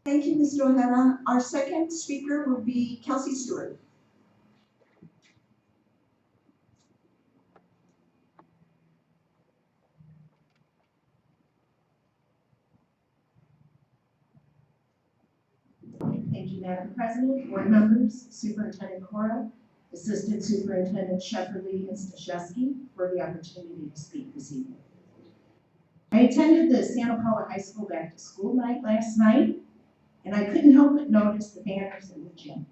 Thank you, Mr. O'Hara. Our second speaker will be Kelsey Stewart. Thank you, Madam President, board members, Superintendent Cora, Assistant Superintendent Shefferly and Stashewski for the opportunity to speak this evening. I attended the Santa Paula High School Back to School night last night, and I couldn't help but notice the banners in the gym.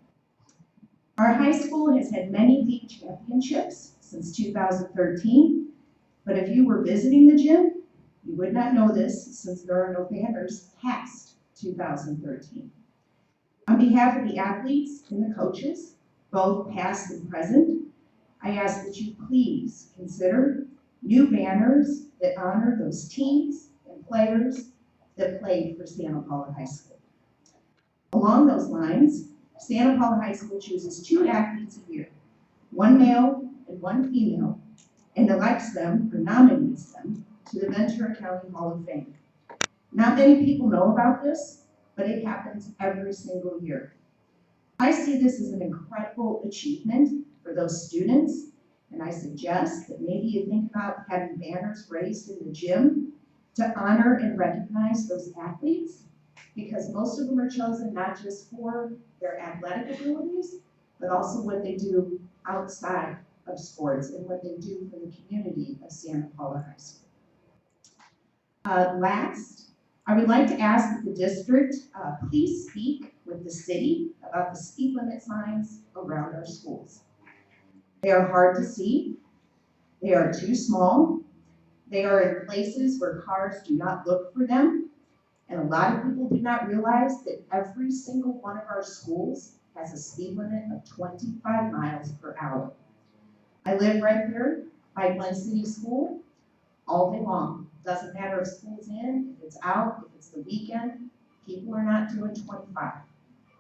Our high school has had many league championships since 2013, but if you were visiting the gym, you would not know this since there are no banners past 2013. On behalf of the athletes and the coaches, both past and present, I ask that you please consider new banners that honor those teams and players that played for Santa Paula High School. Along those lines, Santa Paula High School chooses 2 athletes a year, 1 male and 1 female, and elects them or nominates them to the Ventura County Hall of Fame. Not many people know about this, but it happens every single year. I see this as an incredible achievement for those students, and I suggest that maybe you think about having banners raised in the gym to honor and recognize those athletes, because most of them are chosen not just for their athletic abilities, but also what they do outside of sports and what they do for the community of Santa Paula High School. Last, I would like to ask that the district please speak with the city about the speed limit signs around our schools. They are hard to see, they are too small, they are in places where cars do not look for them, and a lot of people do not realize that every single one of our schools has a speed limit of 25 miles per hour. I live right here by Glen City School all day long. Doesn't matter if school's in, if it's out, if it's the weekend, people are not doing 25.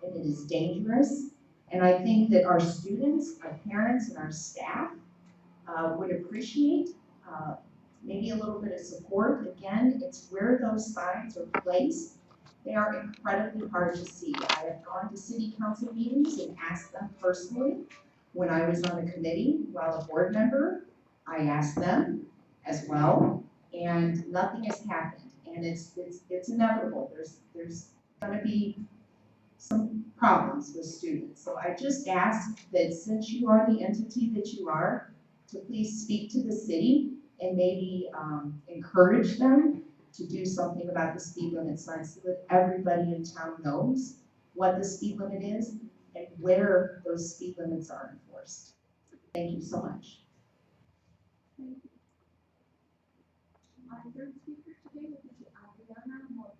And it is dangerous. And I think that our students, our parents, and our staff would appreciate maybe a little bit of support. Again, it's where those signs are placed. They are incredibly hard to see. I have gone to city council meetings and asked them personally. When I was on a committee while a board member, I asked them as well, and nothing has happened. And it's inevitable. There's gonna be some problems with students. So I just ask that since you are the entity that you are, to please speak to the city and maybe encourage them to do something about the speed limit sign so that everybody in town knows what the speed limit is and where those speed limits are enforced. Thank you so much. Our third speaker today will be Adriana Mota.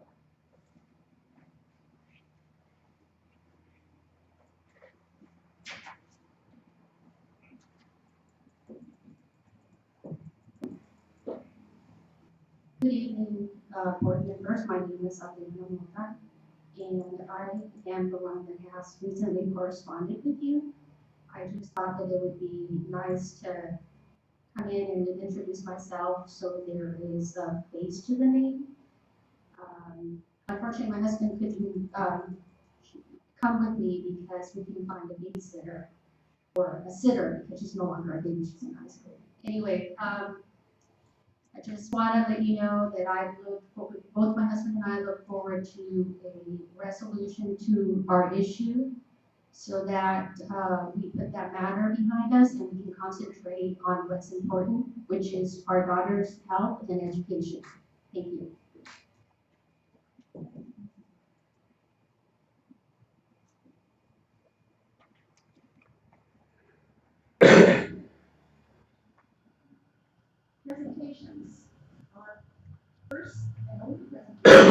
Good evening, board members. My name is Adriana Mota, and I am the one that has recently corresponded with you. I just thought that it would be nice to come in and introduce myself so there is a face to the name. Unfortunately, my husband couldn't come with me because we couldn't find a babysitter or a sitter because she's no longer a baby, she's in high school. Anyway, I just want to let you know that I look forward, both my husband and I look forward to a resolution to our issue so that we put that matter behind us and we can concentrate on what's important, which is our daughter's health and education. Thank you. Presentations. Our first and only presentation,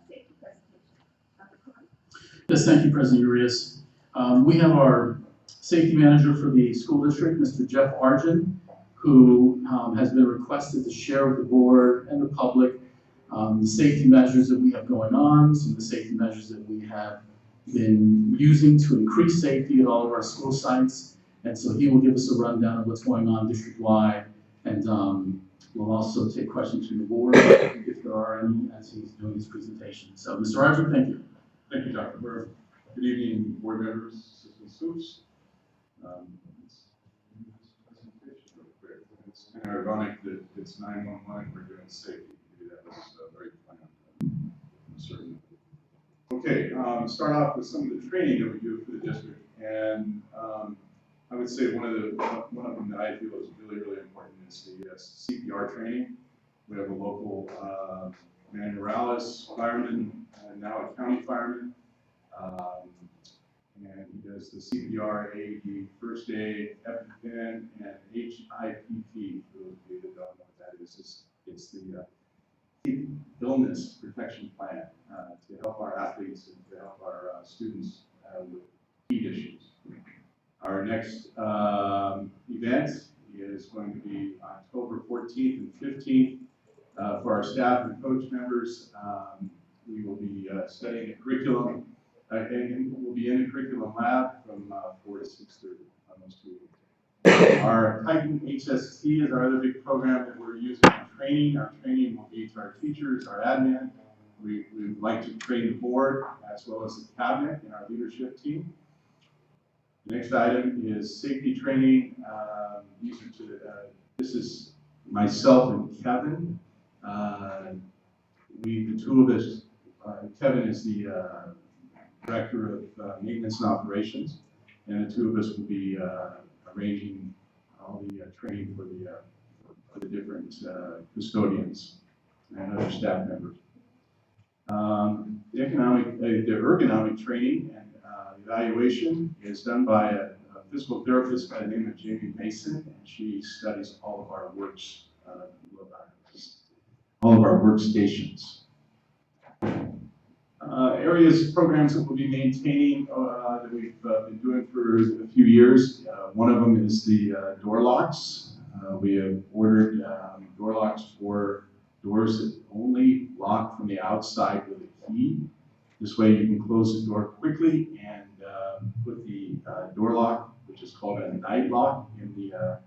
safety presentation. Dr. Cohen. Yes, thank you, President Urias. We have our safety manager for the school district, Mr. Jeff Arjun, who has been requested to share with the board and the public the safety measures that we have going on, some of the safety measures that we have been using to increase safety at all of our school sites. And so he will give us a rundown of what's going on district-wide and We'll also take questions from the board if there are any as he's doing his presentation. So, Mr. Archer, thank you. Thank you, Dr. Burr. Good evening, board members, assistant students. It's kind of ironic that it's 911, we're doing safety. Maybe that was very planned. I'm certain. Okay, start off with some of the training that we do for the district, and I would say one of them that I feel is really, really important is the CPR training. We have a local man Morales fireman, and now a county fireman, and he does the CPR, AED, first aid, EpiPen, and HIPP. For those of you that don't know what that is, it's the illness protection plan to help our athletes and to help our students with heat issues. Our next event is going to be October 14th and 15th. For our staff and coach members, we will be studying a curriculum, and we'll be in the curriculum lab from 4 to 6:30 on those 2 weeks. Our Titan HST is our other big program that we're using in training. Our training will be to our teachers, our admin. We would like to train the board as well as the cabinet and our leadership team. The next item is safety training. This is myself and Kevin. The two of us, Kevin is the director of maintenance and operations, and the two of us will be arranging all the training for the different custodians and other staff members. The ergonomic training and evaluation is done by a physical therapist by the name of Jamie Mason, and she studies all of our workstations. Programs that we'll be maintaining that we've been doing for a few years. One of them is the door locks. We have ordered door locks for doors that only lock from the outside with a key. This way you can close the door quickly and put the door lock, which is called a night lock, in a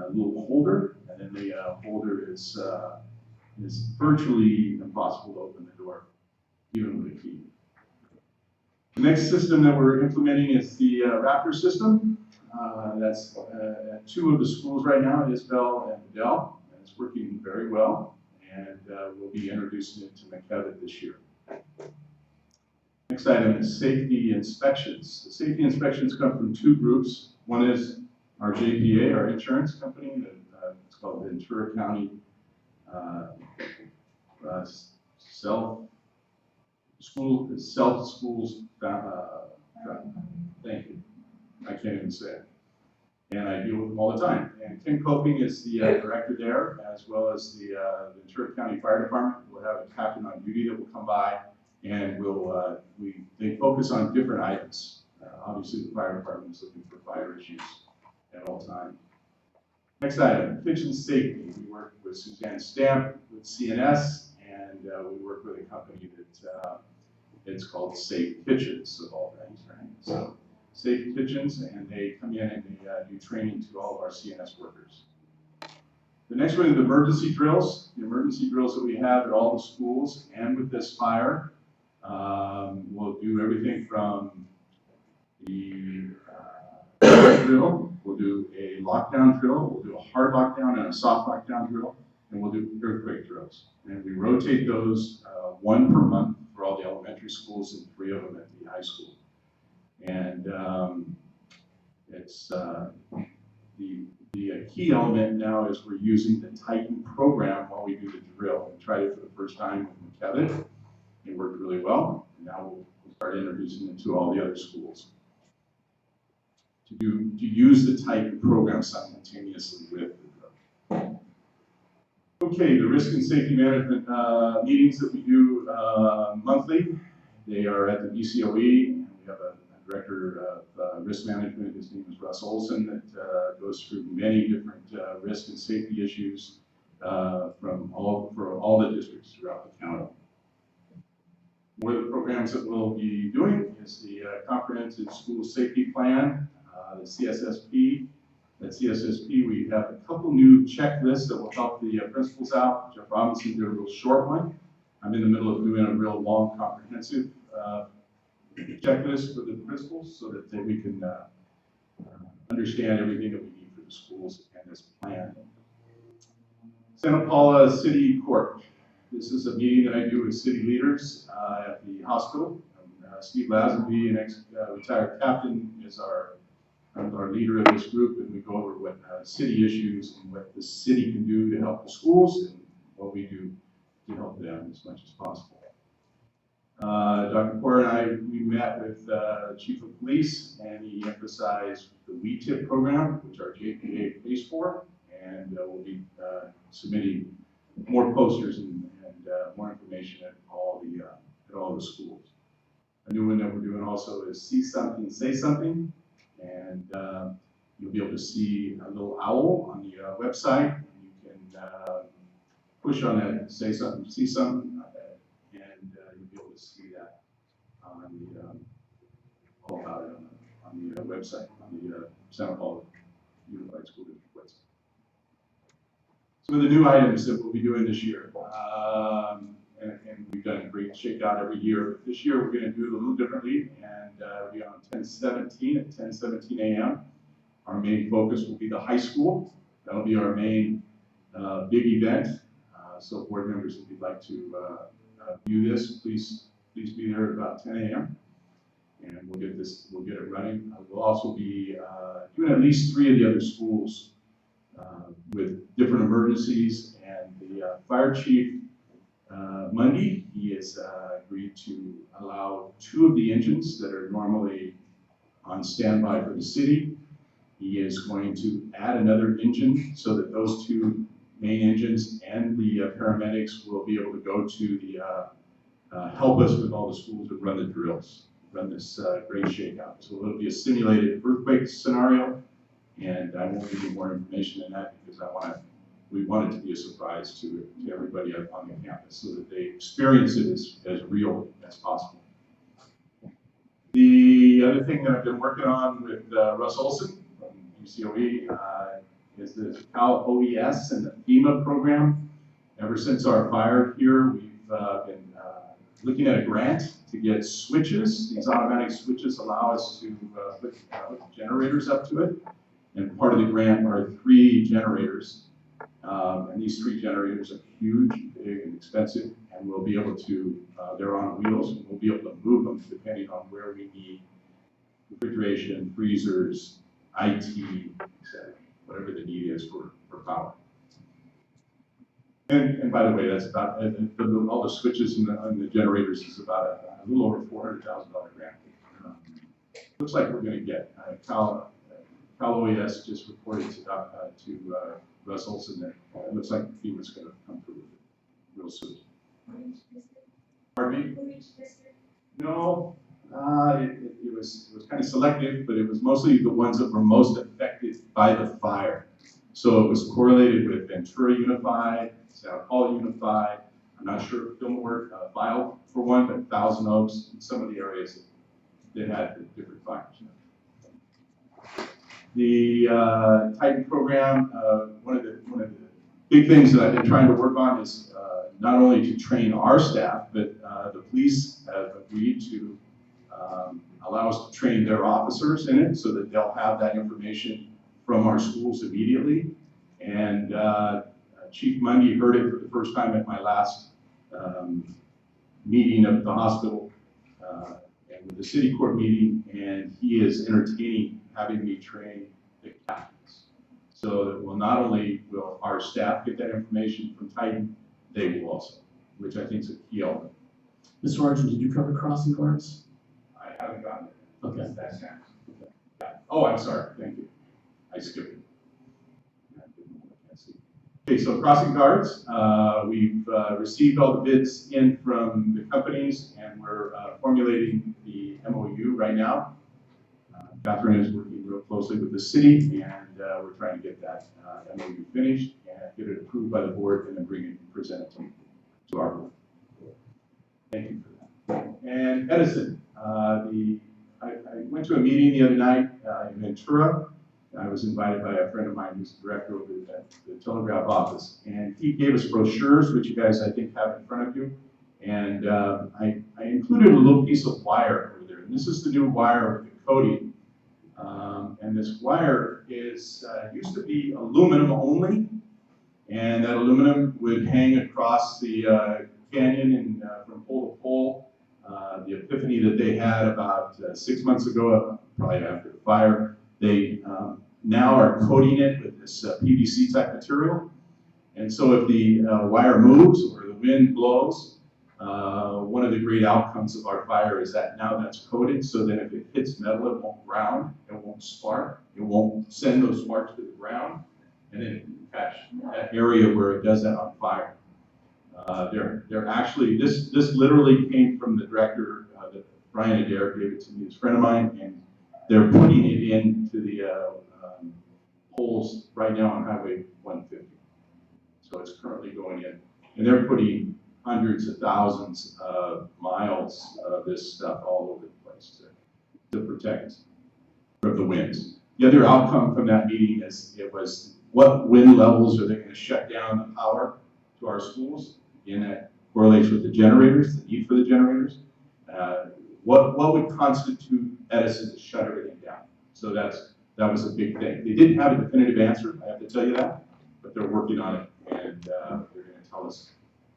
little holder, and then the holder is virtually impossible to open the door, even with a key. The next system that we're implementing is the Raptor system. That's at 2 of the schools right now, Isabel and Bedell, and it's working very well, and we'll be introducing it to McKevitt this year. Next item is safety inspections. The safety inspections come from 2 groups. One is our JPA, our insurance company. It's called the Ventura County Self-Schools. Thank you. I can't even say it. And I deal with them all the time. And Tim Coping is the director there, as well as the Ventura County Fire Department. We'll have a captain on duty that will come by, and they focus on different items. Obviously, the fire department is looking for fire issues at all times. Next item, kitchen safety. We work with Suzanne Stamp with CNS, and we work with a company that it's called Safe Kitchens, of all things, right? So, Safe Kitchens, and they come in and they do training to all of our CNS workers. The next one is the emergency drills. The emergency drills that we have at all the schools and with this fire. We'll do everything from the drill, we'll do a lockdown drill, we'll do a hard lockdown and a soft lockdown drill, and we'll do earthquake drills. And we rotate those 1 per month for all the elementary schools and 3 of them at the high school. And it's the key element now is we're using the Titan program while we do the drill. We tried it for the first time with McKevitt. It worked really well. And now we'll start introducing it to all the other schools to use the Titan program simultaneously with the drill. Okay, the risk and safety management meetings that we do monthly. They are at the BCOE, and we have a director of risk management. His name is Russ Olson, that goes through many different risk and safety issues for all the districts throughout the county. One of the programs that we'll be doing is the Comprehensive School Safety Plan, the CSSP. That CSSP, we have a couple new checklists that will help the principals out. Jeff Robinson did a real short one. I'm in the middle of doing a real long, comprehensive checklist for the principals so that we can understand everything that we need for the schools and this plan. Santa Paula City Court. This is a meeting that I do with city leaders at the hospital. Steve Lazenby, an ex-retired captain, is our leader of this group, and we go over what city issues and what the city can do to help the schools and what we do to help them as much as possible. Dr. Poore and I, we met with Chief of Police, and he emphasized the WeTip program, which our JPA pays for, and we'll be submitting more posters and more information at all the schools. A new one that we're doing also is See Something, Say Something, and you'll be able to see a little owl on the website. You can push on that, say something, see something, and you'll be able to see that on the all about it on the website, on the Santa Paula Unified School District website. Some of the new items that we'll be doing this year, and we've done a great shakeout every year. This year we're going to do it a little differently, and we'll be on 10/17 at 10:17 a.m. Our main focus will be the high school. That'll be our main big event. So board members, if you'd like to view this, please be there at about 10 a.m. and we'll get it running. We'll also be doing at least 3 of the other schools with different emergencies, and the fire chief Monday, he has agreed to allow 2 of the engines that are normally on standby for the city. He is going to add another engine so that those 2 main engines and the paramedics will be able to go to the help us with all the schools that run the drills, run this great shakeout. So it'll be a simulated earthquake scenario, and I won't give you more information than that because we want it to be a surprise to everybody on the campus so that they experience it as real as possible. The other thing that I've been working on with Russ Olson from UCOE is the Cal OES and the FEMA program. Ever since our fire here, we've been looking at a grant to get switches. These automatic switches allow us to put generators up to it. And part of the grant are 3 generators. And these 3 generators are huge, big, and expensive, and we'll be able to, they're on wheels, and we'll be able to move them depending on where we need refrigeration, freezers, IT, etc., whatever the need is for power. And by the way, that's about, all the switches and the generators is about a little over $400,000 grant. Looks like we're going to get. Cal OES just reported to Russ Olson that it looks like FEMA's going to come through with it real soon. Pardon me? No, it was kind of selective, but it was mostly the ones that were most affected by the fire. So it was correlated with Ventura Unified, Santa Paula Unified. I'm not sure if Fillmore filed for one, but Thousand Oaks and some of the areas that had the different fires. The Titan program, one of the big things that I've been trying to work on is not only to train our staff, but the police have agreed to allow us to train their officers in it so that they'll have that information from our schools immediately. And Chief Mundy heard it for the first time at my last meeting at the hospital and with the city court meeting, and he is entertaining having me train the captains. So that not only will our staff get that information from Titan, they will also, which I think is a key element. Mr. Archer, did you cover crossing guards? I haven't gotten it. Okay. That's next. Okay. Yeah. Oh, I'm sorry. Thank you. I skipped it. Okay, so crossing guards, we've received all the bids in from the companies, and we're formulating the MOU right now. Catherine is working real closely with the city, and we're trying to get that MOU finished and get it approved by the board, and then bring it and present it to our board. Thank you for that. And Edison, I went to a meeting the other night in Ventura. I was invited by a friend of mine who's the director of the Telegraph office, and he gave us brochures, which you guys I think have in front of you. And I included a little piece of wire over there. And this is the new wire with the coating. And this wire is used to be aluminum only, and that aluminum would hang across the canyon and from pole to pole. The epiphany that they had about 6 months ago, probably after the fire, they now are coating it with this PVC type material. And so if the wire moves or the wind blows, one of the great outcomes of our fire is that now that's coated, so that if it hits metal, it won't ground, it won't spark, it won't send those sparks to the ground, and then it can catch that area where it does that on fire. They're actually, this literally came from the director, Brian Adair gave it to me, he's a friend of mine, and they're putting it into the poles right now on Highway 150. So it's currently going in, and they're putting hundreds of thousands of miles of this stuff all over the place to protect from the winds. The other outcome from that meeting was what wind levels are they going to shut down the power to our schools? And that correlates with the generators, the need for the generators. What would constitute Edison to shut everything down? So that was a big thing. They didn't have a definitive answer, I have to tell you that, but they're working on it, and they're going to tell us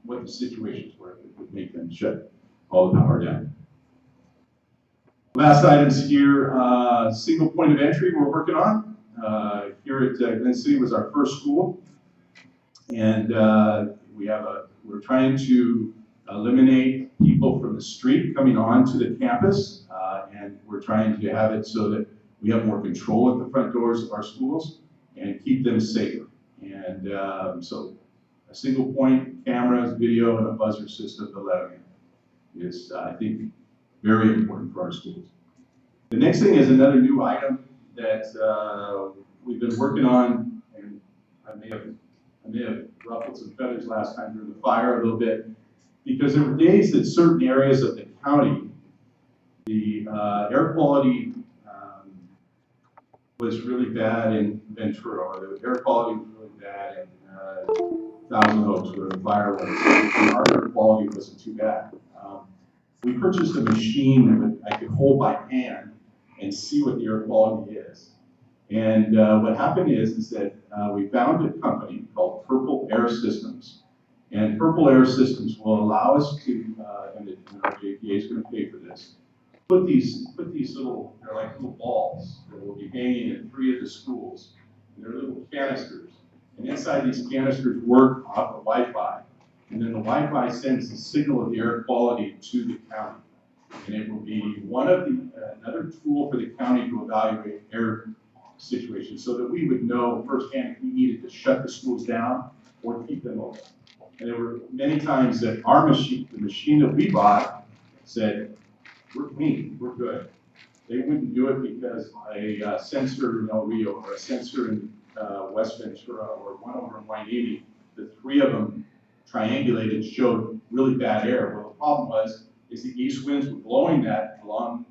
what the situations were that would make them shut all the power down. Last items here, single point of entry we're working on. Here at Glen City was our first school, and we're trying to eliminate people from the street coming onto the campus, and we're trying to have it so that we have more control at the front doors of our schools and keep them safer. And so a single point cameras, video, and a buzzer system to let them in is, I think, very important for our schools. The next thing is another new item that we've been working on, and I may have ruffled some feathers last time during the fire a little bit, because there were days that certain areas of the county, the air quality was really bad in Ventura, or the air quality was really bad in Thousand Oaks, where the fire was, and our air quality wasn't too bad. We purchased a machine that I could hold by hand and see what the air quality is. And what happened is that we found a company called Purple Air Systems. And Purple Air Systems will allow us to, and our JPA is going to pay for this, put these little, they're like little balls that will be hanging in 3 of the schools. And they're little canisters. And inside these canisters work off of Wi-Fi. And then the Wi-Fi sends the signal of the air quality to the county. And it will be one of another tool for the county to evaluate air situations so that we would know firsthand if we needed to shut the schools down or keep them open. And there were many times that our machine, the machine that we bought, said, we're clean, we're good. They wouldn't do it because a sensor in El Rio or a sensor in West Ventura or one over in Wainini, the 3 of them triangulated showed really bad air. Well, the problem is the east winds were blowing that along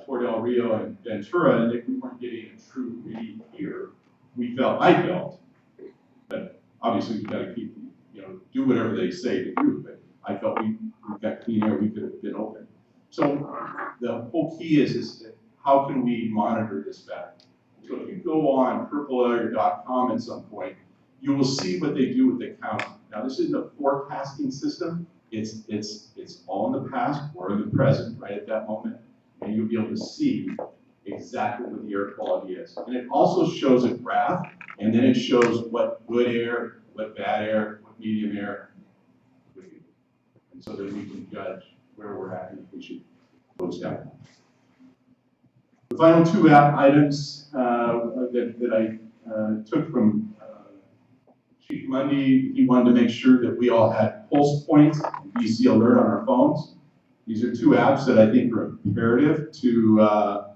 toward El Rio and Ventura, and if we weren't getting a true read here, I felt, but obviously we got to keep, do whatever they say to do, but I felt we've got clean air, we could have been open. So the whole key is that how can we monitor this better? So if you go on purpleair.com at some point, you will see what they do with the county. Now this isn't a forecasting system. It's all in the past or in the present, right at that moment, and you'll be able to see exactly what the air quality is. And it also shows a graph, and then it shows what good air, what bad air, what medium air, and so that we can judge where we're at and if we should close down. The final 2 items that I took from Chief Mundy, he wanted to make sure that we all had pulse points and BC alert on our phones. These are 2 apps that I think are imperative to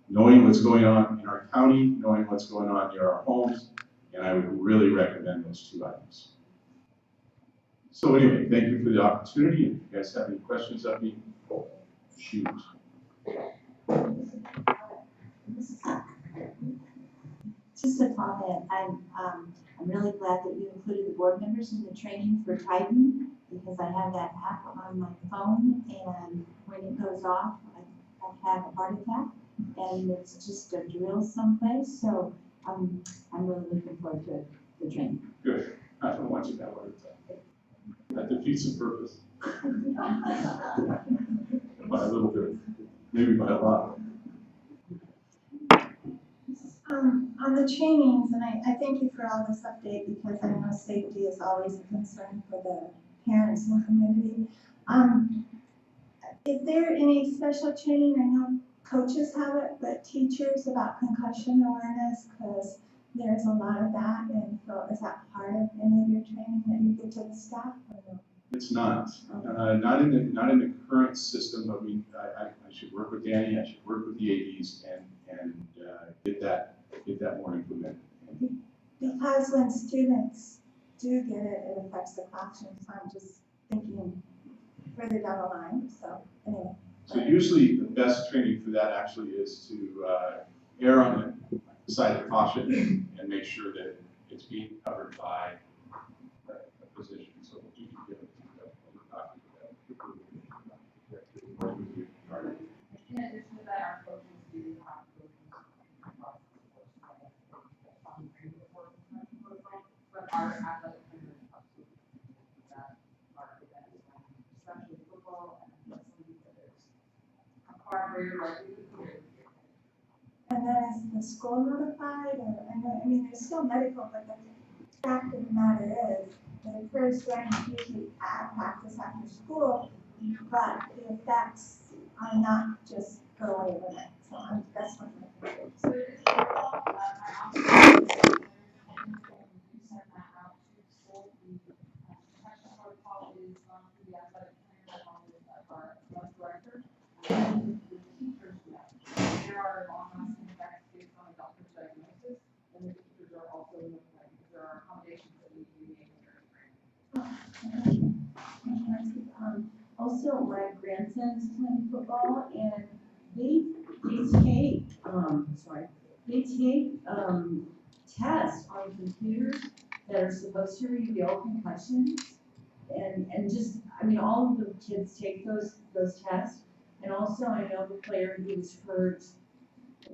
knowing what's going on in our county, knowing what's going on near our homes, and I would really recommend those 2 items. So anyway, thank you for the opportunity. If you guys have any questions of me, shoot. Just a comment, I'm really glad that you included the board members in the training for typing, because I have that app on my phone, and when it goes off, I have a heart attack, and it's just a drill someplace, so I'm really looking forward to the training. Good. I don't want you that way. That defeats the purpose. By a little bit, maybe by a lot. On the trainings, and I thank you for all this update, because I know safety is always a concern for the parents and community. Is there any special training? I know coaches have it, but teachers about concussion awareness, because there's a lot of that, and so is that part of any of your training that you give to the staff, or no? It's not. Not in the current system, but I should work with Danny, I should work with the ADs and get that more implemented. Because when students do get it, it affects the classroom, so I'm just thinking further down the line, so anyway. So usually the best training for that actually is to err on the side of caution and make sure that it's being covered by a physician. So you can give it to the doctor. In addition to that, our coaches do have but our athletic trainers absolutely that are events, especially football and wrestling, that there's a car very likely to be. And then is the school notified, or, I mean, there's still medical, but the fact of the matter is, that it occurs during usually at practice after school, but the effects are not just go away overnight, so that's what I'm thinking. So it is protocol, I also send that out to the school. The concussion protocol is through the athletic trainer along with our athletic director. And the teachers do that. There are long-lasting effects based on a doctor's diagnosis, and the teachers are also notified because there are accommodations that need to be made during training. Also, my grandson's playing football, and they take, tests on computers that are supposed to reveal concussions. And just, I mean, all of the kids take those tests. And also, I know the player who was hurt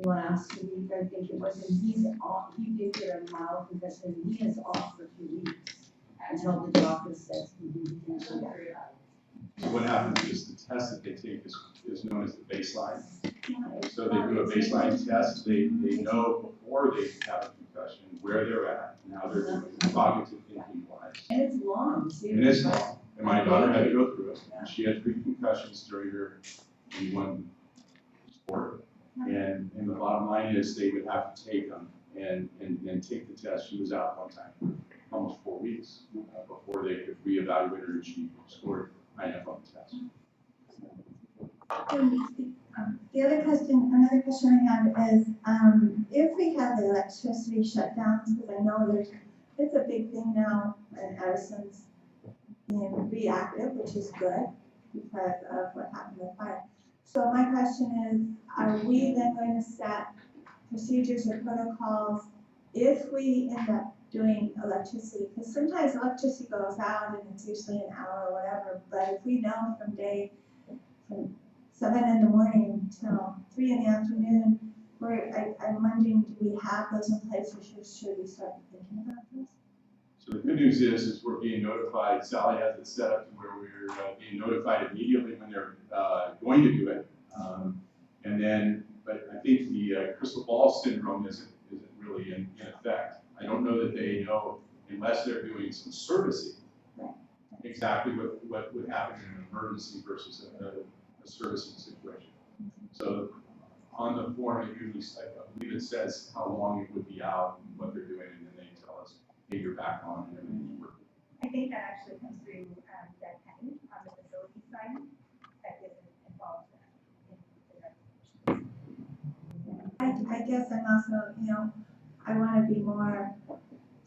last week, I think it was, and he's off, he did get a mild concussion, and he is off for 2 weeks until the doctor says he can do that. So what happens is the test that they take is known as the baseline. So they do a baseline test. They know before they have a concussion where they're at and how they're doing cognitive thinking wise. And it's long too. And it's long. And my daughter had to go through it. She had 3 concussions during her one sport. And the bottom line is they would have to take them and take the test. She was out one time, almost 4 weeks before they could reevaluate her, and she scored high enough on the test. The other question, another question I have is, if we have the electricity shutdowns, because I know it's a big thing now, and Edison's being reactive, which is good because of what happened with fire. So my question is, are we then going to set procedures or protocols if we end up doing electricity? Because sometimes electricity goes out and it's usually an hour or whatever, but if we know from 7 in the morning till 3 in the afternoon, I'm wondering, do we have those in place, or should we start thinking about this? So the good news is we're being notified. Sally has it set up to where we're being notified immediately when they're going to do it. But I think the crystal ball syndrome isn't really in effect. I don't know that they know, unless they're doing some servicing, exactly what would happen in an emergency versus a servicing situation. So on the form, it usually, I believe it says how long it would be out and what they're doing, and then they tell us, hey, you're back on and everything's working. I think that actually comes through that penny on the facility side that isn't involved in the resolution. I guess I'm also, I want to be more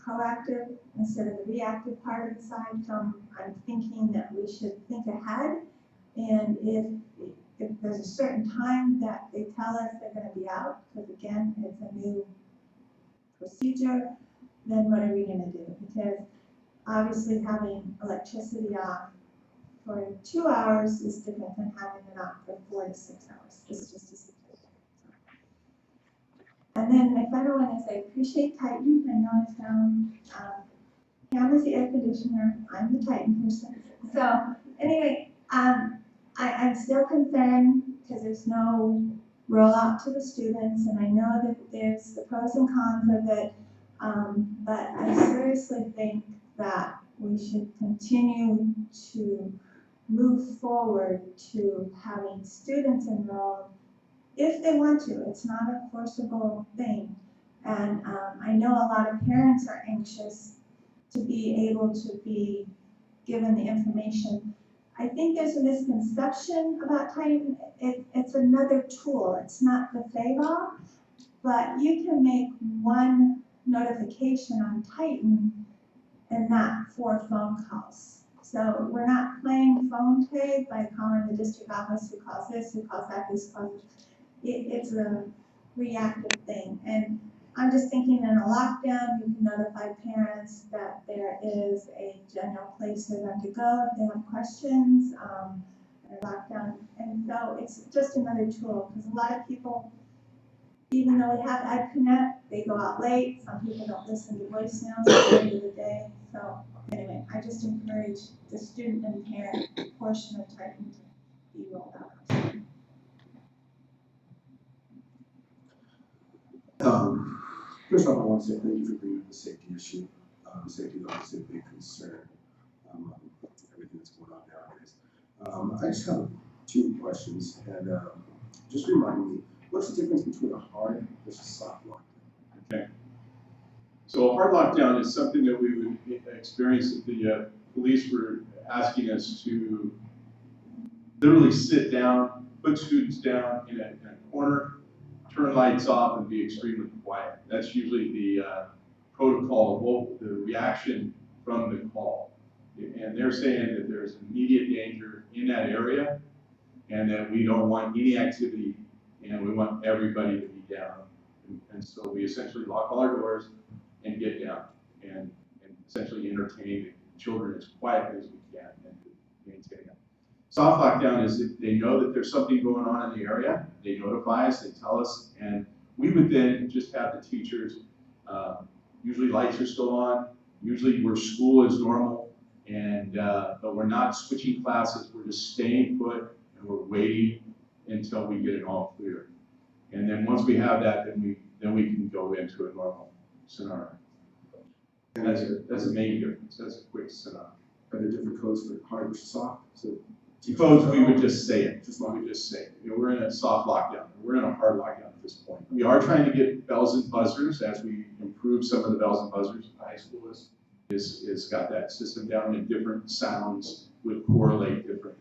proactive instead of the reactive part of the side. So I'm thinking that we should think ahead, and if there's a certain time that they tell us they're going to be out, because again, it's a new procedure, then what are we gonna do? Because obviously having electricity off for 2 hours is different than having it off for 4 to 6 hours. It's just a suggestion. And then my final one is I appreciate Titan. I know I found, Pam is the air conditioner, I'm the Titan person. So anyway, I'm still concerned because there's no rollout to the students, and I know that there's the pros and cons of it. But I seriously think that we should continue to move forward to having students enrolled if they want to. It's not a forcible thing. And I know a lot of parents are anxious to be able to be given the information. I think there's a misconception about Titan. It's another tool. It's not the FALA, but you can make one notification on Titan and not 4 phone calls. So we're not playing phone tag by calling the district office, who calls this, who calls that, this calls. It's a reactive thing. And I'm just thinking in a lockdown, you can notify parents that there is a general place for them to go if they have questions, in a lockdown. And so it's just another tool, because a lot of people, even though we have EdConnect, they go out late. Some people don't listen to voicemails at the end of the day. So anyway, I just encourage the student and parent portion of Titan to be rolled out. First off, I want to say thank you for bringing up the safety issue. Safety is obviously a big concern. Everything that's going on nowadays. I just have 2 questions, and just remind me, what's the difference between a hard versus soft lockdown? Okay. So a hard lockdown is something that we would experience if the police were asking us to literally sit down, put students down in a corner, turn lights off, and be extremely quiet. That's usually the protocol, the reaction from the call. And they're saying that there's immediate danger in that area, and that we don't want any activity, and we want everybody to be down. And so we essentially lock all our doors and get down and essentially entertain the children as quietly as we can and maintain them. Soft lockdown is if they know that there's something going on in the area, they notify us, they tell us, and we would then just have the teachers, usually lights are still on, usually where school is normal, and but we're not switching classes, we're just staying put, and we're waiting until we get it all clear. And then once we have that, then we can go into a normal scenario. And that's a main difference. That's a quick scenario. Are there different codes for hard versus soft? So Codes, we would just say it. We would just say it. You know, we're in a soft lockdown. We're in a hard lockdown at this point. We are trying to get bells and buzzers as we improve some of the bells and buzzers. The high school is got that system down, and different sounds would correlate different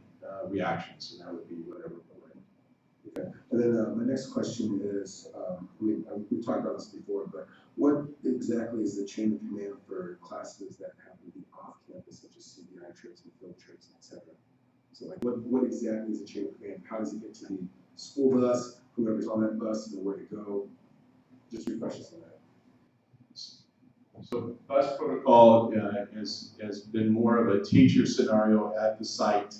reactions, and that would be whatever. Okay. And then my next question is, we talked about this before, but what exactly is the chain of command for classes that happen to be off campus, such as CBI trips and field trips, etc.? So like, what exactly is the chain of command? How does it get to the school bus? Whoever's on that bus knows where to go. Just refresh us on that. So bus protocol has been more of a teacher scenario at the site,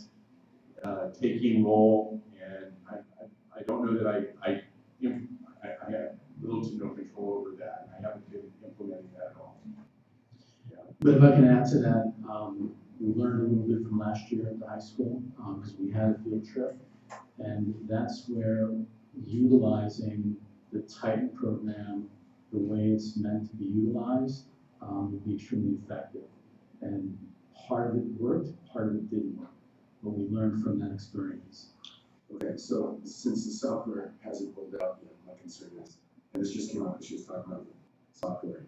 taking role, and I don't know that I have little to no control over that. I haven't been implementing that at all. Yeah. But if I can add to that, we learned a little bit from last year at the high school, because we had a field trip, and that's where utilizing the Titan program the way it's meant to be utilized would be extremely effective. And part of it worked, part of it didn't work, but we learned from that experience. Okay, so since the software hasn't rolled out yet, my concern is, and this just came out, she was talking about the software.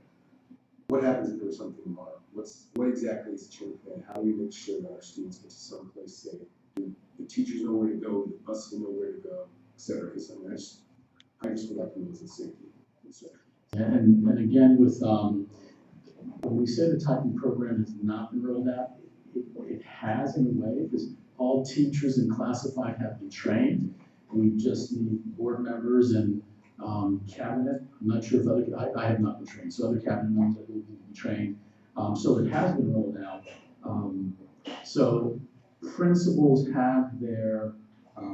What happens if there's something wrong? What exactly is the chain of command? How do we make sure that our students get to someplace safe? Do the teachers know where to go? Do the buses know where to go, etc.? Because I just would like to know the safety concern. And again, with when we say the Titan program has not been rolled out, it has in a way, because all teachers in classified have been trained. We just need board members and cabinet. I'm not sure if I have not been trained, so other cabinet members I believe need to be trained. So it has been rolled out. So principals have their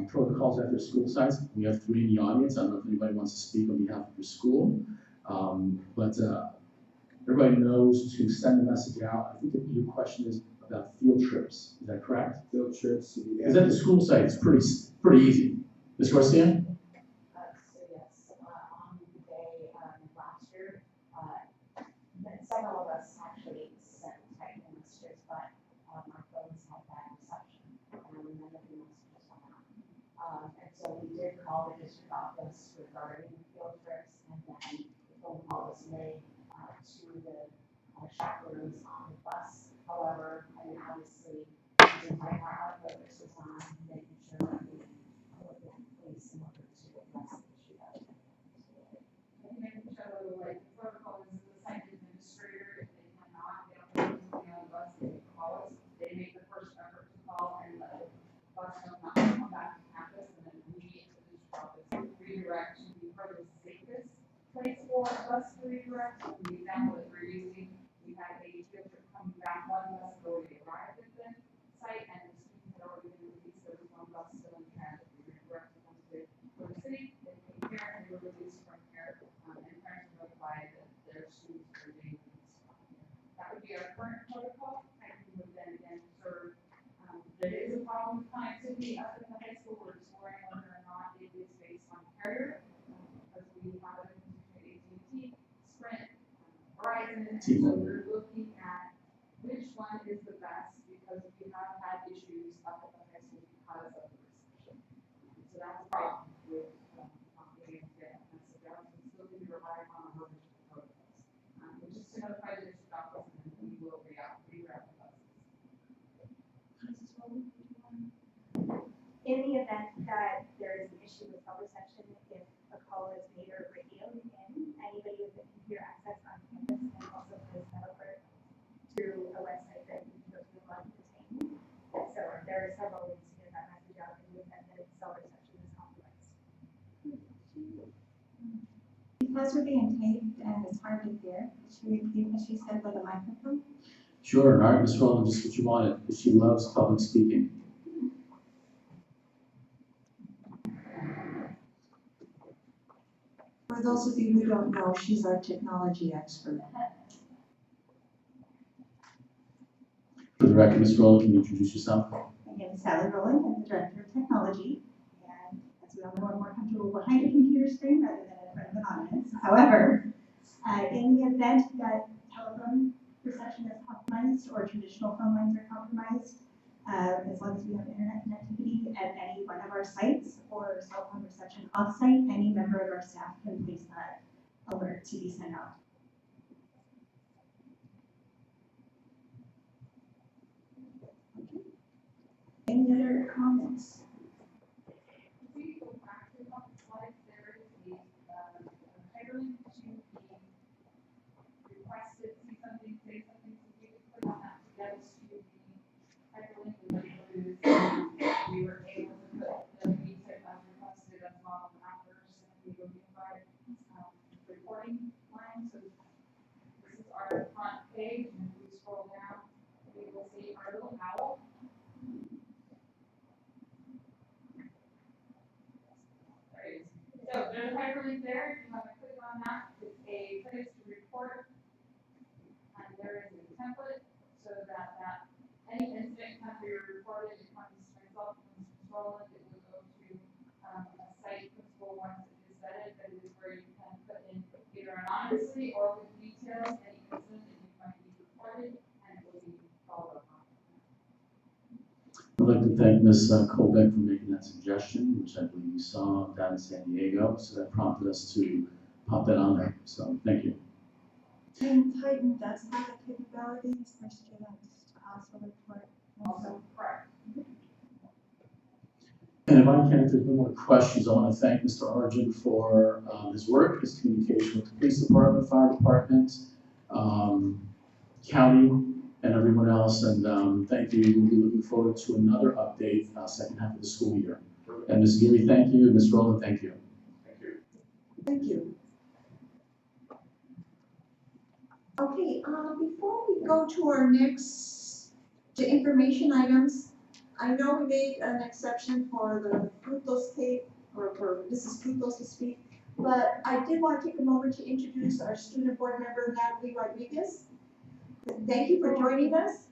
protocols at their school sites. We have 3 in the audience. I don't know if anybody wants to speak on behalf of your school. But everybody knows to send the message out. I think that your question is about field trips. Is that correct? Field trips. Because at the school site, it's pretty easy. Ms. Garcia? So yes, on the day, last year, several of us actually sent text messages, but, our phones had bad reception, and none of the messages went out. And so we did call the district office regarding field trips, and then the phone call was made, to the chaperones on the bus. However, I mean, obviously, our focus was on making sure that we put in place in order to address the issue that we had. And making sure that like the protocol is the site administrator, if they cannot get on the bus, they call us, they make the first effort to call and let the bus know not to come back to campus, and then we, at the district office, redirect to the furthest safest place for a bus to redirect. So the example that we're using, we had a field trip coming back, one bus had already arrived at the site, and the students had already been released, there was one bus still in transit, we redirected them to the city, they came here, and they were released from here, and parents were notified that their students were being released from here. That would be our current protocol, and we would then again serve, there is a problem with connectivity up in the high school, we're exploring whether or not it is based on carrier, because we have a AT&T, Sprint, Verizon, and so we're looking at which one is the best, because we have had issues up at the high school because of the reception. So that's a problem with, not being able to get a message out, and still be relying on our protocols. But just to notify the district office, and then we will reroute the buses. In the event that there is an issue with cell reception, if a call is made or radioed in, anybody with a computer access on campus can also place that alert through a website that you can go to the log contain. So there are several ways to get that message out in the event that cell reception is compromised. Because we're being taped and it's hard to hear, should we repeat what she said with a microphone? Sure. All right, Ms. Rowland, just what you wanted. She loves public speaking. For those of you who don't know, she's our technology expert. For the record, Ms. Rowland, can you introduce yourself? My name is Sally Rowland, I'm the Director of Technology, and as we all know, I'm more comfortable behind a computer screen rather than in front of an audience. However, in the event that telephone reception is compromised or traditional phone lines are compromised, as long as we have internet connectivity at any one of our sites or cell phone reception off-site, any member of our staff can place that alert to be sent out. Any other comments? If we go back to the slides, there is a hyperlink to the requested, see something, say something, so we could click on that to get us to the hyperlink, and then we were able to put the meeting as requested as well after sending the unified reporting line. So this is our front page, and if we scroll down, we will see our little owl. So there's a hyperlink there, if you want to click on that, it's a place to report. And there is a template so that any incident can be reported, it comes to myself, it will go to a site principal once it is vetted, that is where you can put in either anonymously or with details, any incident that you might be reported, and it will be followed up on. I'd like to thank Ms. Colbeck for making that suggestion, which I believe you saw down in San Diego. So that prompted us to pop that on there. So thank you. And Titan does have the capabilities for students to also report. Also, correct. And if I can, if there's no more questions, I want to thank Mr. Arjun for his work, his communication with the police department, fire department, county, and everyone else. And thank you. We'll be looking forward to another update second half of the school year. And Ms. Geary, thank you. Ms. Rowland, thank you. Thank you. Thank you. Okay, before we go to our next, to information items, I know we made an exception for the fructose tape, or for Mrs. Fructose to speak, but I did want to take a moment to introduce our student board member, Natalie Rodriguez. Thank you for joining us.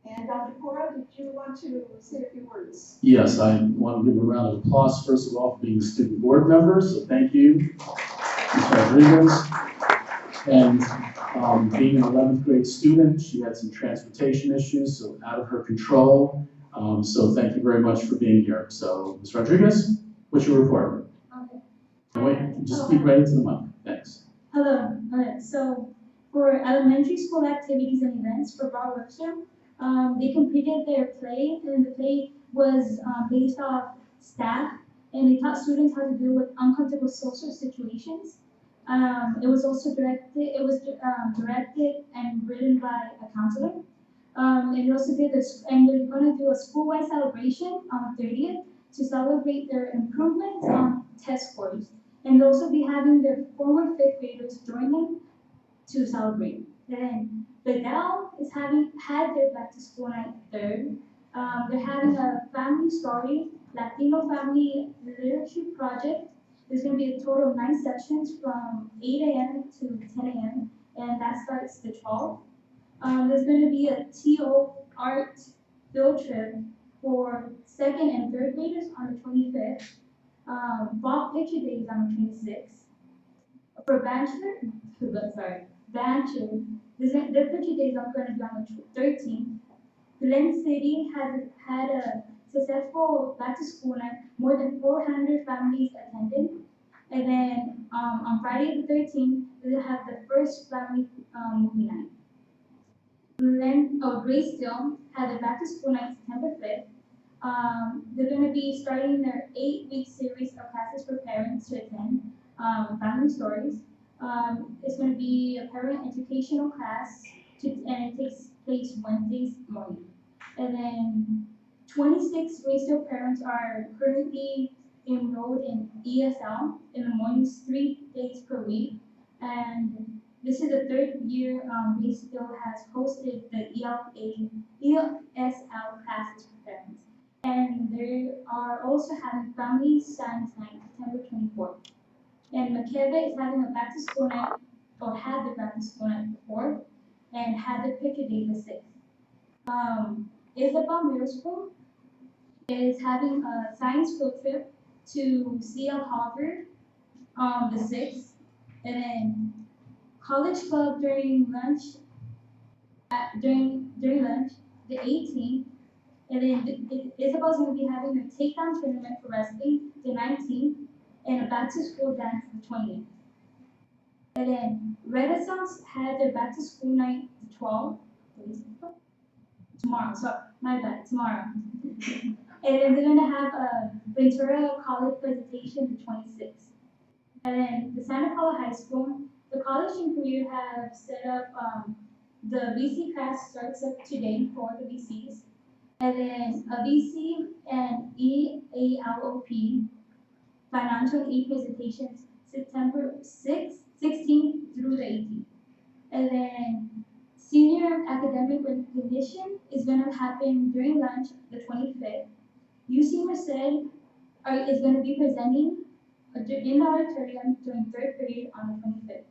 And Dr. Cora, did you want to say a few words? Yes, I want to give a round of applause, first of all, for being a student board member, so thank you, Ms. Rodriguez. And being an 11th grade student, she had some transportation issues, so out of her control. So thank you very much for being here. So, Ms. Rodriguez, what's your report? Okay. And wait, just speak right into the mic. Thanks. Hello. Alright. So for elementary school activities and events for Broad Webster, they completed their play, and the play was based off staff, and they taught students how to deal with uncomfortable social situations. It was also directed. It was directed and written by a counselor. And they also did this, and they're going to do a school-wide celebration on the 30th to celebrate their improvements on test scores. And they'll also be having their former fifth graders join them to celebrate. Then Bedell is had their back to school night third. They're having a family story, Latino family literature project. There's going to be a total of 9 sessions from 8 a.m. to 10 a.m. and that starts the 12th. There's going to be a TO art field trip for second and third graders on the 25th. Fall picture day is on the 26th. For Bancher, their picture days are going to be on the 13th. Glen City has had a successful back to school night. More than 400 families attended. And then on Friday the 13th, we'll have the first family movie night. Graysdale had their back to school night September 5th. They're going to be starting their 8-week series of classes for parents to attend, family stories. It's going to be a parent educational class, and it takes place Wednesdays morning. And then 26 Graysdale parents are currently enrolled in ESL in the mornings 3 days per week. And this is the third year Graysdale has hosted the ESL classes for parents. And they are also having family science night September 24th. And McKevitt is having a back to school night, or had their back to school night before, and had their picture day the 6th. Isabel Middle School is having a science field trip to CL Harvard the 6th. And then College Club during lunch, during lunch, the 18th. And then Isabel's going to be having a takedown tournament for wrestling the 19th, and a back to school dance the 20th. And then Renaissance had their back to school night the 12th. Tomorrow, so my bad, tomorrow. And then they're going to have a Ventura College presentation the 26th. And then the Santa Paula High School, the college and career have set up the VC class starts up today for the VCs. And then a VC and EALOP financial aid presentations September 16th through the 18th. And then senior academic recognition is going to happen during lunch the 25th. UC Merced is going to be presenting in the auditorium during third period on the 25th.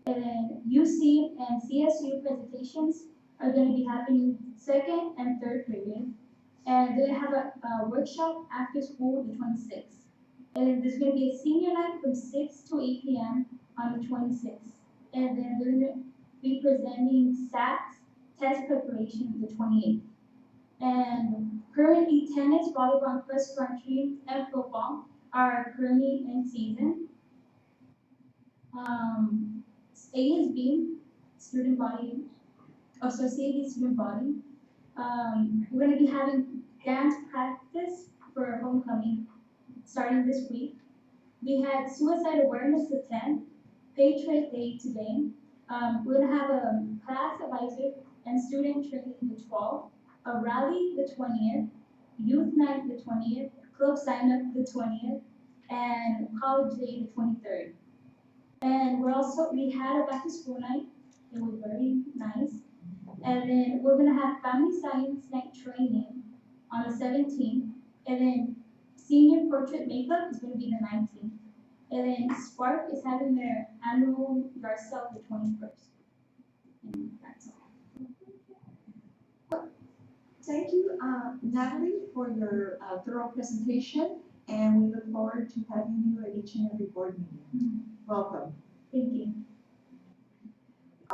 And then UC and CSU presentations are going to be happening second and third period. And they're going to have a workshop after school the 26th. And there's going to be a senior night from 6 to 8 p.m. on the 26th. And then they're going to be presenting SATs test preparation the 28th. And currently tennis, volleyball, cross country, and football are currently in season. ASB, student body, associated student body. We're going to be having dance practice for homecoming starting this week. We had suicide awareness the 10th, Patriot Day today. We're going to have a class advisor and student training the 12th, a rally the 20th, youth night the 20th, club sign up the 20th, and College Day the 23rd. And we had a back to school night. It was very nice. And then we're gonna have family science night training on the 17th. And then senior portrait makeup is gonna be the 19th. And then Spark is having their annual yard sale the 21st. And that's all. Thank you, Natalie, for your thorough presentation, and we look forward to having you at each and every board meeting. Welcome. Thank you.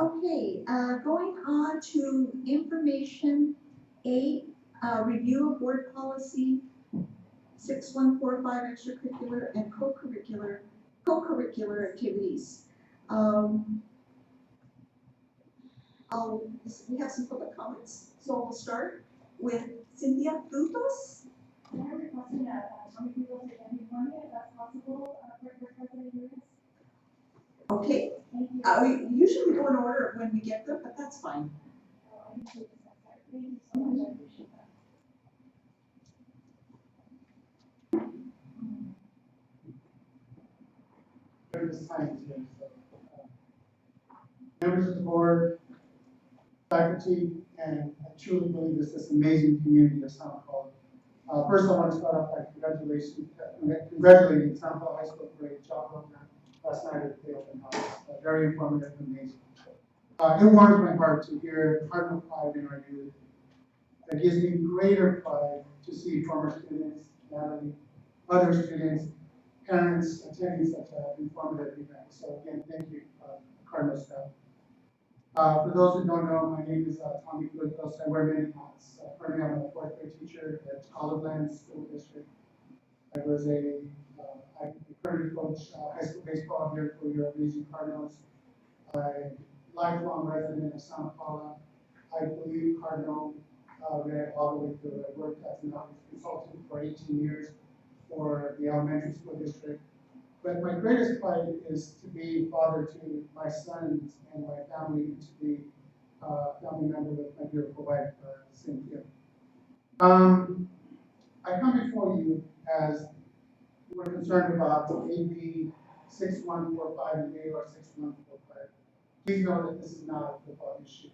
Okay, going on to information 8, review of board policy 6145 extracurricular and co-curricular activities. We have some public comments, so we'll start with Cynthia Frutos. I have a question how many people take every morning, if that's possible, for President Lewis? Okay, Thank you. we usually go in order when we get them, but that's fine. I can take this outside. Thank you so much, I appreciate that. This time here, so, members of the board, faculty, and I truly believe this amazing community of Santa Paula. First, I want to start off by congratulating Santa Paula High School for a job program last night at the open house. Very informative and amazing. It warms my heart to hear cardinal pride in our youth. It gives me greater pride to see former students, Natalie, other students, parents attending such an informative event. So again, thank you, Cardinal staff. For those who don't know, my name is Tommy Frutos. I wear many hats. Currently, I'm a fourth grade teacher at Oliveland School District. I currently coach high school baseball here for your amazing Cardinals. I'm a lifelong resident of Santa Paula. I believe Cardinal read all the way through. I worked as an office consultant for 18 years for the elementary school district. But my greatest pride is to be father to my sons and my family, and to be family member with my beautiful wife, Cynthia. I come before you as we're concerned about AB 6145 and AR 6145. Please know that this is not a football issue,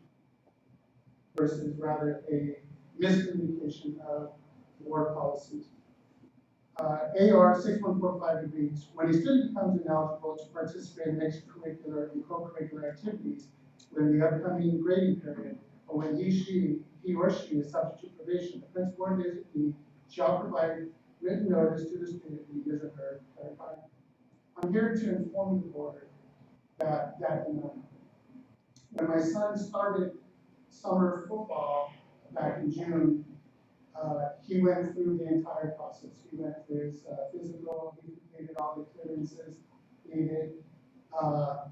versus rather a miscommunication of board policies. AR 6145 reads, when a student becomes ineligible to participate in extracurricular and co-curricular activities within the upcoming grading period, or when he or she is subject to probation, the principal or designee shall provide written notice to the student in his or her time. I'm here to inform the board that when my son started summer football back in June, he went through the entire process. He went through his physical, he completed all the clearances needed.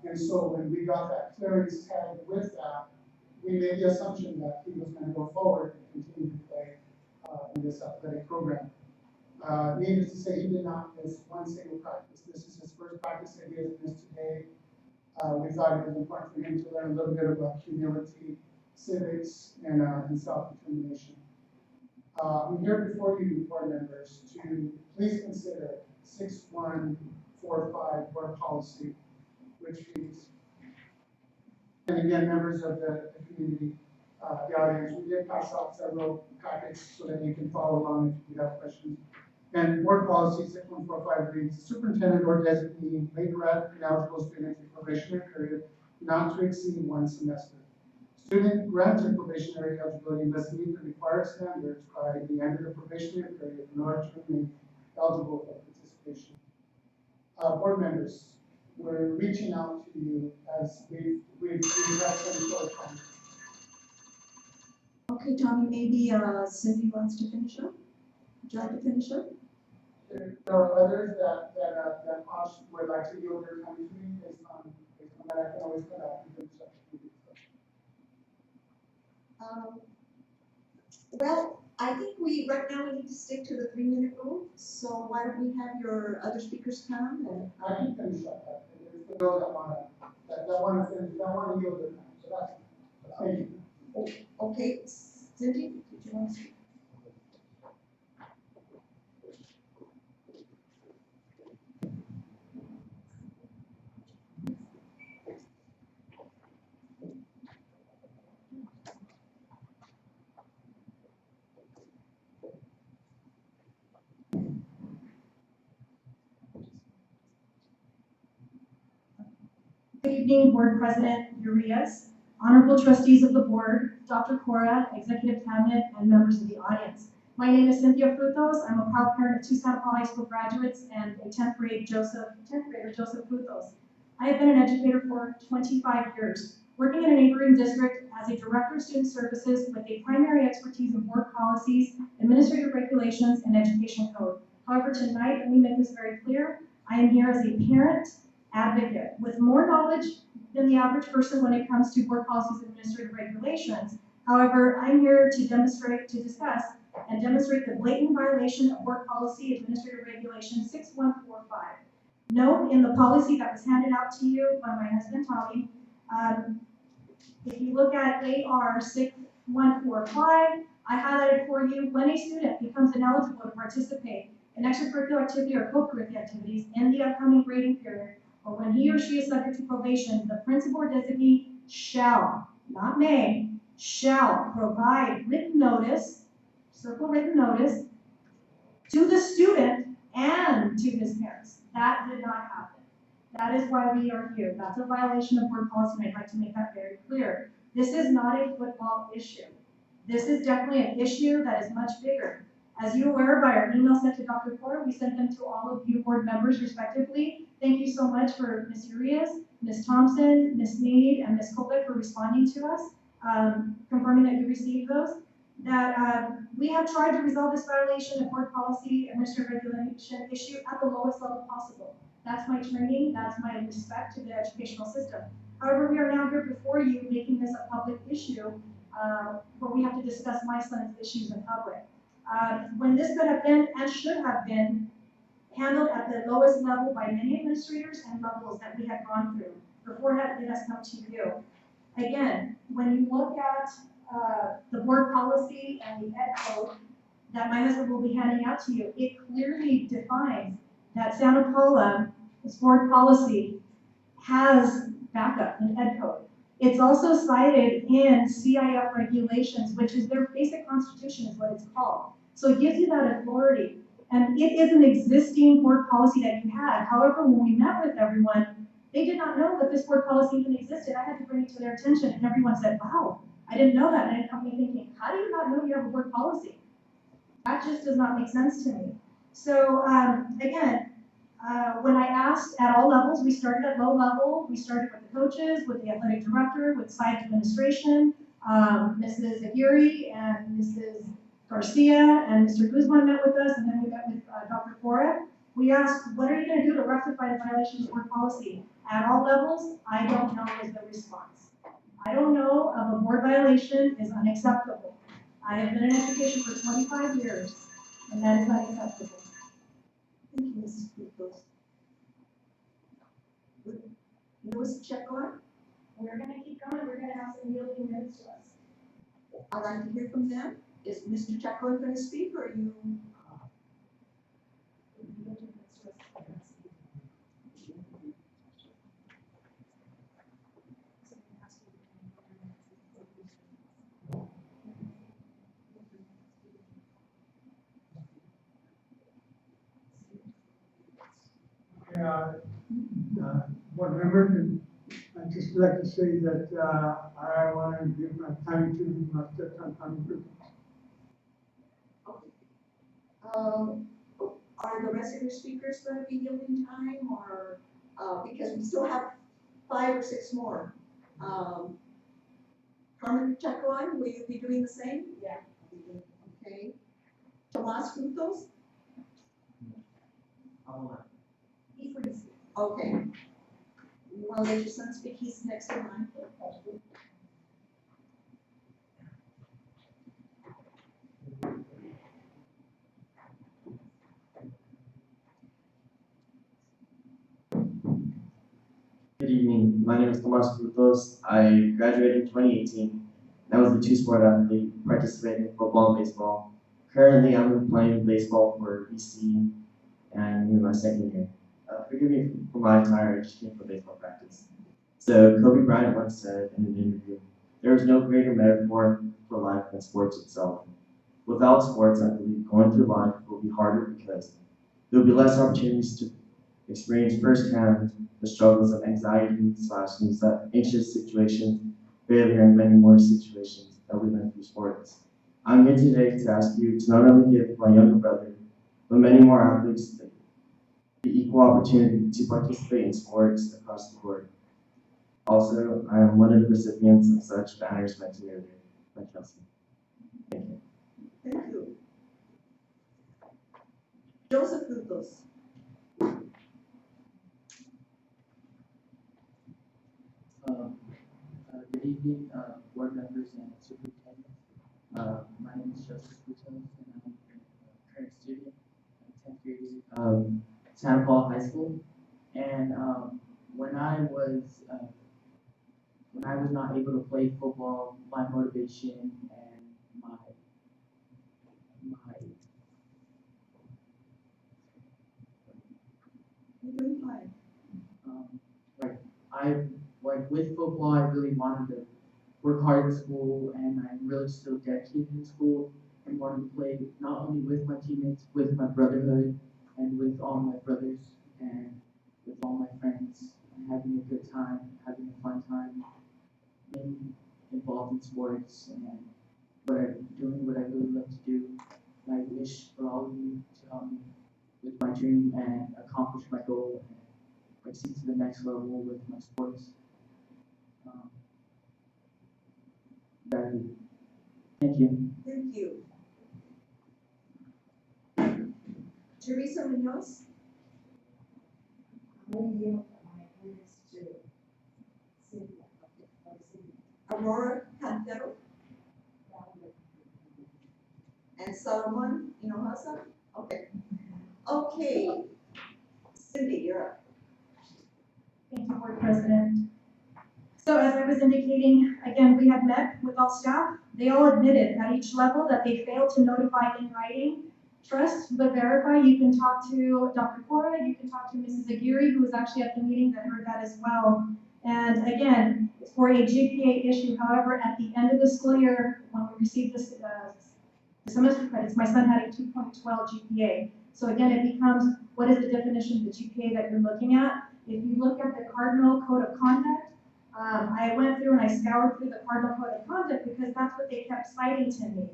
And so when we got that clearance tag with that, we made the assumption that he was going to go forward and continue to play in this athletic program. Needless to say, he did not miss one single practice. This is his first practice that he has missed today. We thought it was important for him to learn a little bit about humility, civics, and self-determination. I'm here before you, board members, to please consider 6145 board policy, which reads, and again, members of the community, the audience, we did pass out several packets so that you can follow along if you have questions. And board policy 6145 reads, the superintendent or designee may grant ineligible students a probationary period not to exceed one semester. Student granted probationary eligibility must meet the required standards by the end of the probationary period in order to remain eligible for participation. Board members, we're reaching out to you as we've had some correspondence. Okay, Tommy, maybe Cindy wants to finish up. Would you like to finish up? There are others that Posh would like to yield their time to me based on that. I can always come back and finish up. Well, I think right now we need to stick to the 3-minute rule. So why don't we have your other speakers come and. I can finish up that. For those that want to finish, that want to yield their time. So that's thank you. Oh, okay, Cindy, did you want to speak? evening, Board President Urias, honorable trustees of the board, Dr. Cora, executive cabinet, and members of the audience. My name is Cynthia Frutos. I'm a proud parent of two Santa Paula High School graduates and a 10th grader, Joseph Frutos. I have been an educator for 25 years, working in a neighboring district as a director of student services with a primary expertise in board policies, administrative regulations, and education code. However, tonight, let me make this very clear. I am here as a parent advocate with more knowledge than the average person when it comes to board policies and administrative regulations. However, I'm here to discuss and demonstrate the blatant violation of board policy administrative regulation 6145. Note in the policy that was handed out to you by my husband Tommy, if you look at AR 6145, I highlighted for you when a student becomes ineligible to participate in extracurricular activity or co-curricular activities in the upcoming grading period, or when he or she is subject to probation, the principal or designee shall, not may, shall provide written notice, circle written notice, to the student and to his parents. That did not happen. That is why we are here. That's a violation of board policy, and I'd like to make that very clear. This is not a football issue. This is definitely an issue that is much bigger. As you are aware by our email sent to Dr. Porter, we sent them to all of you board members respectively. Thank you so much for Ms. Urias, Ms. Thompson, Ms. Mead, and Ms. Kopek for responding to us, confirming that you received those. We have tried to resolve this violation of board policy and administrative regulation issue at the lowest level possible. That's my training, that's my respect to the educational system. However, we are now here before you making this a public issue where we have to discuss my son's issues in public. When this could have been and should have been handled at the lowest level by many administrators and levels that we have gone through before it has come to you. Again, when you look at the board policy and the ed code that my husband will be handing out to you, it clearly defines that Santa Paula's board policy has backup in ed code. It's also cited in CIF regulations, which is their basic constitution is what it's called. So it gives you that authority. And it is an existing board policy that you had. However, when we met with everyone, they did not know that this board policy even existed. I had to bring it to their attention, and everyone said, wow, I didn't know that. And it got me thinking, how do you not know you have a board policy? That just does not make sense to me. So again, when I asked at all levels, we started at low level. We started with the coaches, with the athletic director, with site administration. Mrs. Aguirre and Mrs. Garcia and Mr. Guzman met with us, and then we met with Dr. Cora. We asked, what are you going to do to rectify the violation of board policy? At all levels, I don't know is the response. I don't know of a board violation is unacceptable. I have been in education for 25 years, and that is unacceptable. Thank you, Mrs. Frutos. Louis Chekor, We're going to keep going. We're going to have some yielding minutes to us. I'd like to hear from them. Is Mr. Chekor going to speak, or you? Board member, I'd just like to say that I want to give my time to my stepson, Tommy. Are the rest of your speakers going to be yielding time, or, because we still have 5 or 6 more. Carmen Chacon, will you be doing the same? Yeah. Okay. Tomas Frutos? He's going to speak. Okay. You want to let your son speak? He's next in line. Good evening. My name is Tomas Frutos. I graduated in 2018. I was a 2-sport athlete, participating in football and baseball. Currently, I'm playing baseball for BC, and I'm in my 2nd year. Forgive me for my attire, I just came from baseball practice. So, Kobe Bryant once said in an interview, there is no greater metaphor for life than sports itself. Without sports, I believe going through life will be harder because there will be less opportunities experienced firsthand the struggles of anxiety / anxious situations, failure, and many more situations that we learn through sports. I'm here today to ask you to not only give my younger brother, but many more athletes the equal opportunity to participate in sports across the board. Also, I am one of the recipients of such banners mentioned earlier by Chelsea. Thank you. Thank you. Joseph Frutos. Good evening, board members and superintendent. My name is Joseph Frutos, and I'm a current student in 10th grade of Santa Paula High School. And when I was not able to play football, my motivation and my You're doing fine. like I like with football, I really wanted to work hard in school, and I'm really still dedicated in school and wanted to play not only with my teammates, with my brotherhood, and with all my brothers and with all my friends, and having a good time, having a fun time, being involved in sports, and doing what I really love to do. And I wish for all of you to help me with my dream and accomplish my goal and proceed to the next level with my sports. That's it. Thank you. Thank you. Teresa Munoz. I yield my hands to Cynthia. Aurora Cantero. And Solomon Hinojosa. Okay. Okay. Cindy, you're up. Thank you, Board President. So as I was indicating, again, we have met with all staff. They all admitted at each level that they failed to notify in writing. Trust but verify. You can talk to Dr. Cora, you can talk to Mrs. Aguirre, who was actually at the meeting that heard that as well. And again, for a GPA issue, however, at the end of the school year, when we received this, the semester credits, my son had a 2.12 GPA. So again, it becomes, what is the definition of the GPA that you're looking at? If you look at the Cardinal Code of Conduct, I went through and I scoured through the Cardinal Code of Conduct because that's what they kept citing to me.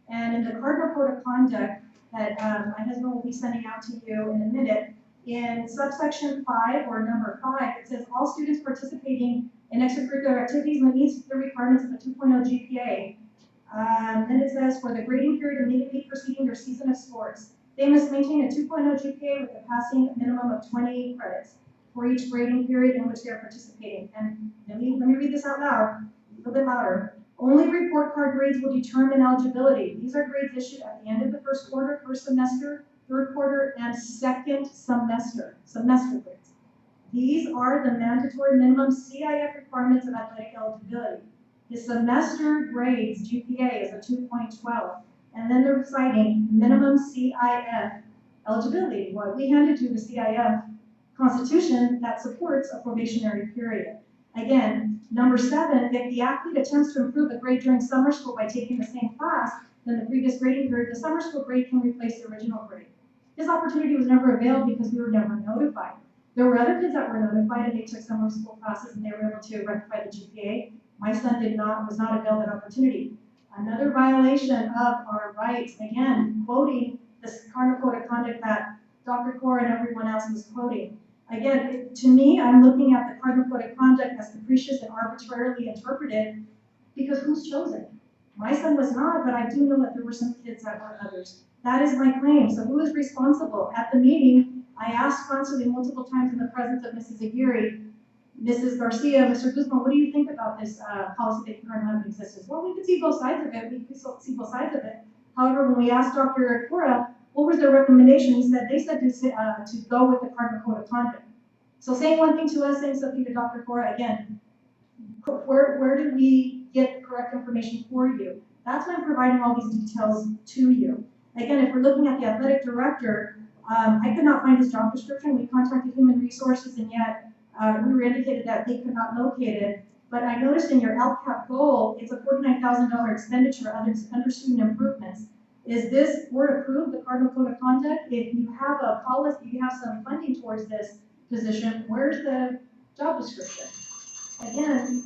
And in the Cardinal Code of Conduct that my husband will be sending out to you in a minute, in subsection 5 or number 5, it says all students participating in extracurricular activities that meets the requirements of a 2.0 GPA. Then it says for the grading period immediately preceding their season of sports, they must maintain a 2.0 GPA with a passing minimum of 20 credits for each grading period in which they are participating. And let me read this out loud, a little bit louder. Only report card grades will determine eligibility. These are grades issued at the end of the first quarter, first semester, third quarter, and second semester grades. These are the mandatory minimum CIF requirements of athletic eligibility. The semester grades GPA is a 2.12, and then they're citing minimum CIF eligibility. Well, we handed you the CIF constitution that supports a probationary period. Again, number 7, if the athlete attempts to improve a grade during summer school by taking the same class than the previous grading period, the summer school grade can replace the original grade. This opportunity was never availed because we were never notified. There were other kids that were notified and they took summer school classes and they were able to rectify the GPA. My son was not availed that opportunity. Another violation of our rights, again, quoting this Cardinal Code of Conduct that Dr. Cora and everyone else was quoting. Again, to me, I'm looking at the Cardinal Code of Conduct as capricious and arbitrarily interpreted because who's chosen? My son was not, but I do know that there were some kids that were others. That is my claim. So who is responsible? At the meeting, I asked constantly multiple times in the presence of Mrs. Aguirre, Mrs. Garcia, Mr. Guzman, what do you think about this policy that currently have in existence? Well, we could see both sides of it. We could see both sides of it. However, when we asked Dr. Cora, what was their recommendation? They said to go with the Cardinal Code of Conduct. So saying one thing to us, saying something to Dr. Cora, again, where did we get correct information for you? That's why I'm providing all these details to you. Again, if we're looking at the athletic director, I could not find his job description. We contacted Human Resources, and yet we were indicated that they could not locate it. But I noticed in your LCAP goal, it's a $49,000 expenditure under student improvements. Is this board approved, the Cardinal Code of Conduct? If you have a policy, you have some funding towards this position, where's the job description? Again,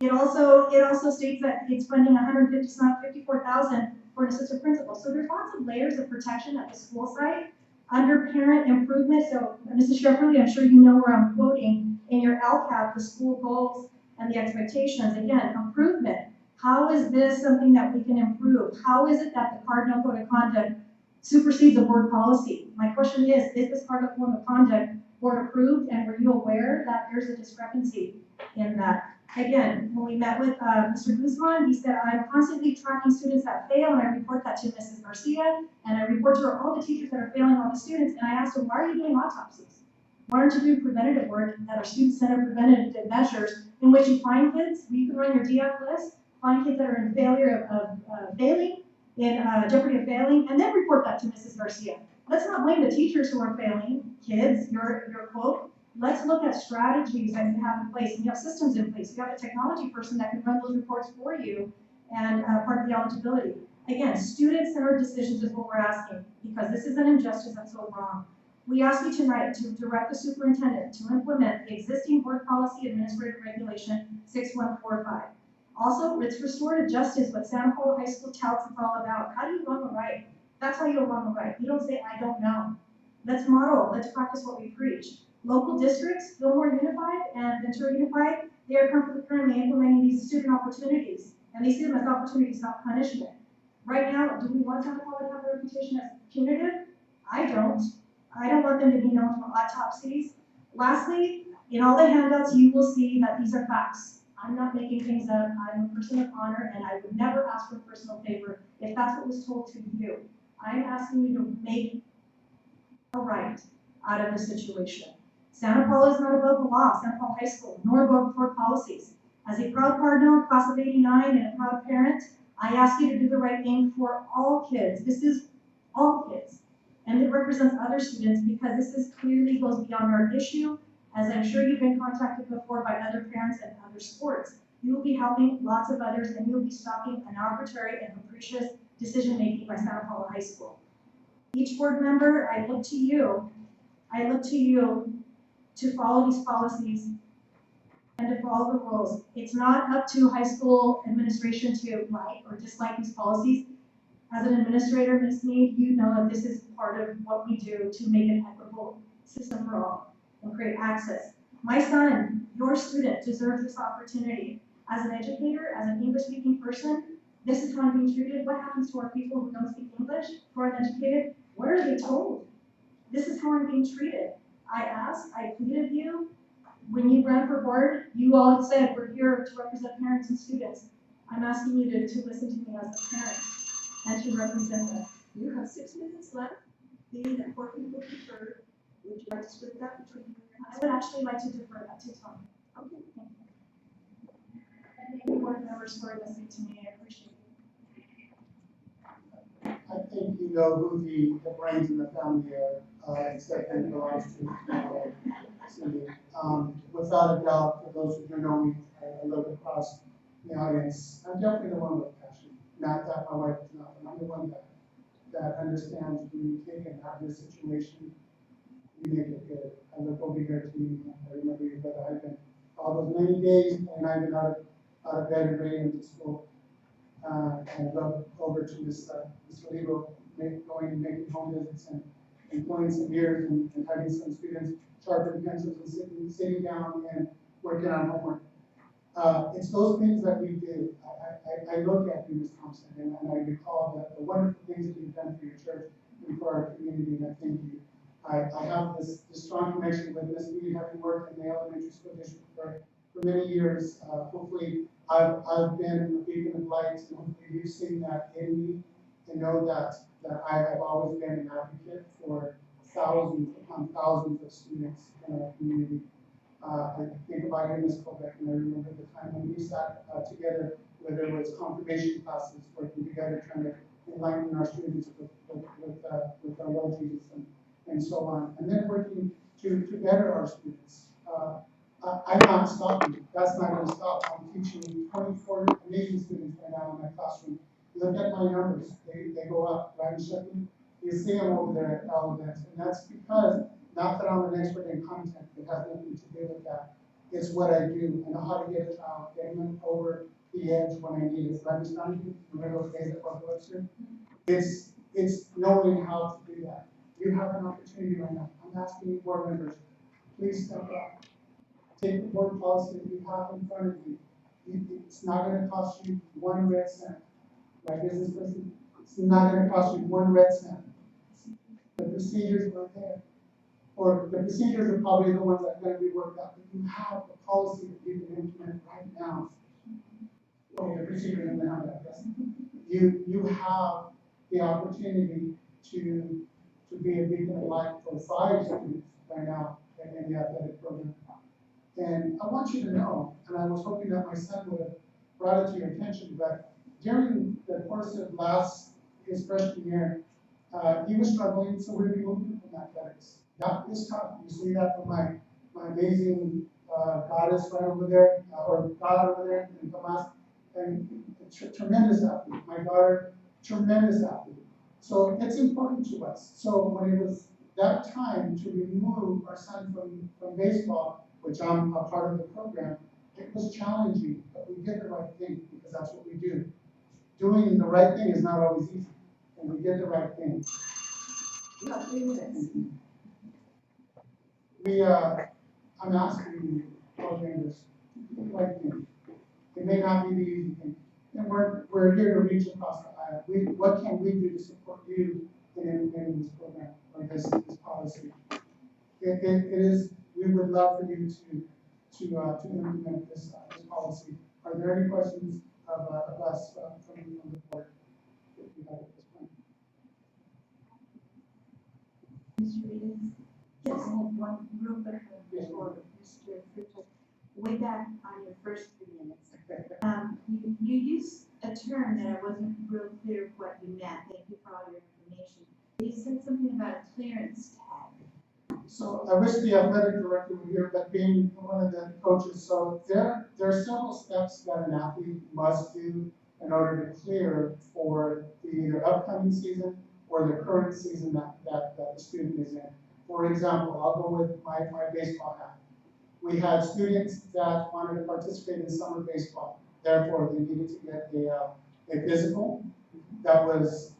it also states that it's funding 154,000 for an assistant principal. So there's lots of layers of protection at the school site. Under parent improvement, so Mrs. Shefferly, I'm sure you know where I'm quoting, in your LCAP, the school goals and the expectations. Again, improvement. How is this something that we can improve? How is it that the Cardinal Code of Conduct supersedes a board policy? My question is this Cardinal Code of Conduct board approved, and were you aware that there's a discrepancy in that? Again, when we met with Mr. Guzman, he said, I'm constantly tracking students that fail, and I report that to Mrs. Garcia, and I report to her all the teachers that are failing all the students, and I asked them, why are you doing autopsies? Why aren't you doing preventative work that are student-centered preventative measures in which you find kids, you can run your DF list, find kids that are in failure of failing, in jeopardy of failing, and then report that to Mrs. Garcia. Let's not blame the teachers who are failing, kids, your quote. Let's look at strategies that you have in place, and you have systems in place. You have a technology person that can run those reports for you, and part of the eligibility. Again, student-centered decisions is what we're asking, because this is an injustice that's so wrong. We ask you tonight to direct the superintendent to implement the existing board policy administrative regulation 6145. Also, it's restorative justice, what Santa Paula High School touts it's all about. How do you run the right? That's how you'll run the right. You don't say, I don't know. Let's model, let's practice what we preach. Local districts, Fillmore Unified and Ventura Unified, they are currently implementing these student opportunities, and they see them as opportunities, not punishment. Right now, do we want Santa Paula to have a reputation as punitive? I don't. I don't want them to be known for autopsies. Lastly, in all the handouts, you will see that these are facts. I'm not making things up. I'm a person of honor, and I would never ask for a personal favor if that's what was told to you. I'm asking you to make a right out of the situation. Santa Paula is not above the law, Santa Paula High School, nor above board policies. As a proud Cardinal, class of '89, and a proud parent, I ask you to do the right thing for all kids. This is all kids. And it represents other students because this is clearly goes beyond our issue. As I'm sure you've been contacted before by other parents and other sports, you will be helping lots of others, and you will be stopping an arbitrary and capricious decision-making by Santa Paula High School. Each board member, I look to you to follow these policies and to follow the rules. It's not up to high school administration to like or dislike these policies. As an administrator, Ms. Mead, you know that this is part of what we do to make an equitable system for all and create access. My son, your student, deserves this opportunity. As an educator, as an English-speaking person, this is how I'm being treated. What happens to our people who don't speak English, who are uneducated? What are they told? This is how I'm being treated. I asked, I pleaded you. When you ran for board, you all said we're here to represent parents and students. I'm asking you to listen to me as a parent and to represent us. You have 6 minutes left, being that 4 people preferred. Would you like to split that between you and your I would actually like to defer that to Tom. Okay, thank you. And thank you, board members, for listening to me. I appreciate it. I think you know who the brains in the family are, except for the last two. Cindy. Without a doubt, for those who do know me, I look across the audience. I'm definitely the one with passion. Not that my wife is not, but I'm the one that understands when you take an adverse situation, you make it good. I look over here to you. I remember your brother Ivan. All those many days, and I've been out of bed and ready to school. And look over to Ms. Olivo, going and making home visits and pulling some beers and having some students sharpen pencils and sitting down and working on homework. It's those things that we do. I look at you, Ms. Thompson, and I recall the wonderful things that you've done for your church and for our community, and I thank you. I have this strong connection with Ms. Lee, having worked in the elementary school district for many years. Hopefully, I've been a beacon of light, and hopefully you've seen that in me, and know that I have always been an advocate for thousands upon thousands of students in our community. I think about you, Ms. Colbeck, and I remember the time when we sat together, whether it was confirmation classes, working together, trying to enlighten our students with our Lord Jesus and so on, and then working to better our students. I'm not stopping. That's not going to stop. I'm teaching 24 amazing students right now in my classroom. Look at my they go up, right, Sheffield? You see them over there at all events, and that's because, not that I'm an expert in content, it has nothing to do with that. It's what I do, I know how to get it out, get them over the edge when I need it, right, Ms. Donahue? Remember those days at Park Webster? It's knowing how to do that. You have an opportunity right now, I'm asking you board members, please step up. Take the board policy that you have in front of you. It's not gonna cost you 1 red cent, right, business person? It's not gonna cost you 1 red cent. The procedures are there. Or the procedures are probably the ones that are gonna be worked out, but you have a policy that you can implement right now. Oh, the procedures in the handbook, yes. You have the opportunity to be a beacon of light for 5 students right now in the athletic program. And I want you to know, and I was hoping that my son would have brought it to your attention, but during the course of his freshman year, he was struggling, so we removed him from athletics. That is tough. You see that from my amazing goddess right over there, or God over there in Tomas, and tremendous athlete. My daughter, tremendous athlete. So it's important to us. So when it was that time to remove our son from baseball, which I'm a part of the program, it was challenging, but we did the right thing because that's what we do. Doing the right thing is not always easy, and we did the right thing. You have 3 minutes. I'm asking you, board members, to do the right thing. It may not be the easy thing, and we're here to reach across the aisle. What can we do to support you in implementing this program or this policy? It is. We would love for you to implement this policy. Are there any questions of us from the board that we have at this point? Mr. Reedus? Yes. I have one real quick one for Mr. Fruto. Way back on your first 3 minutes, you used a term that I wasn't real clear what you meant. Thank you for all your information. You said something about a clearance tag. So I wish the athletic director were here, but being one of the coaches, so there are several steps that an athlete must do in order to clear for the either upcoming season or the current season that the student is in. For example, I'll go with my baseball hat. We had students that wanted to participate in summer baseball. Therefore, they needed to get a physical that was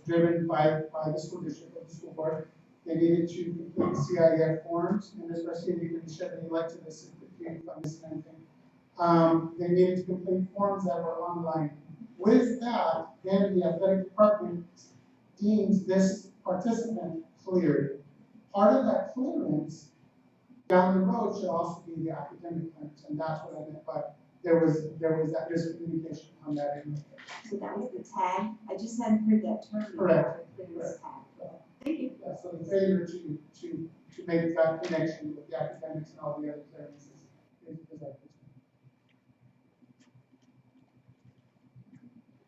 driven by the school district or the school board. They needed to complete CIF forms, and especially if you can shed any light to this if I'm missing anything. They needed to complete forms that were online. With that, then the athletic department deems this participant cleared. Part of that clearance down the road should also be the academic clearance, and that's what I meant by there was that miscommunication on that end. So that was the tag? I just hadn't heard that term. Correct. The clearance tag. Thank you. Yeah, so the failure to make that connection with the academics and all the other clearances is our concern.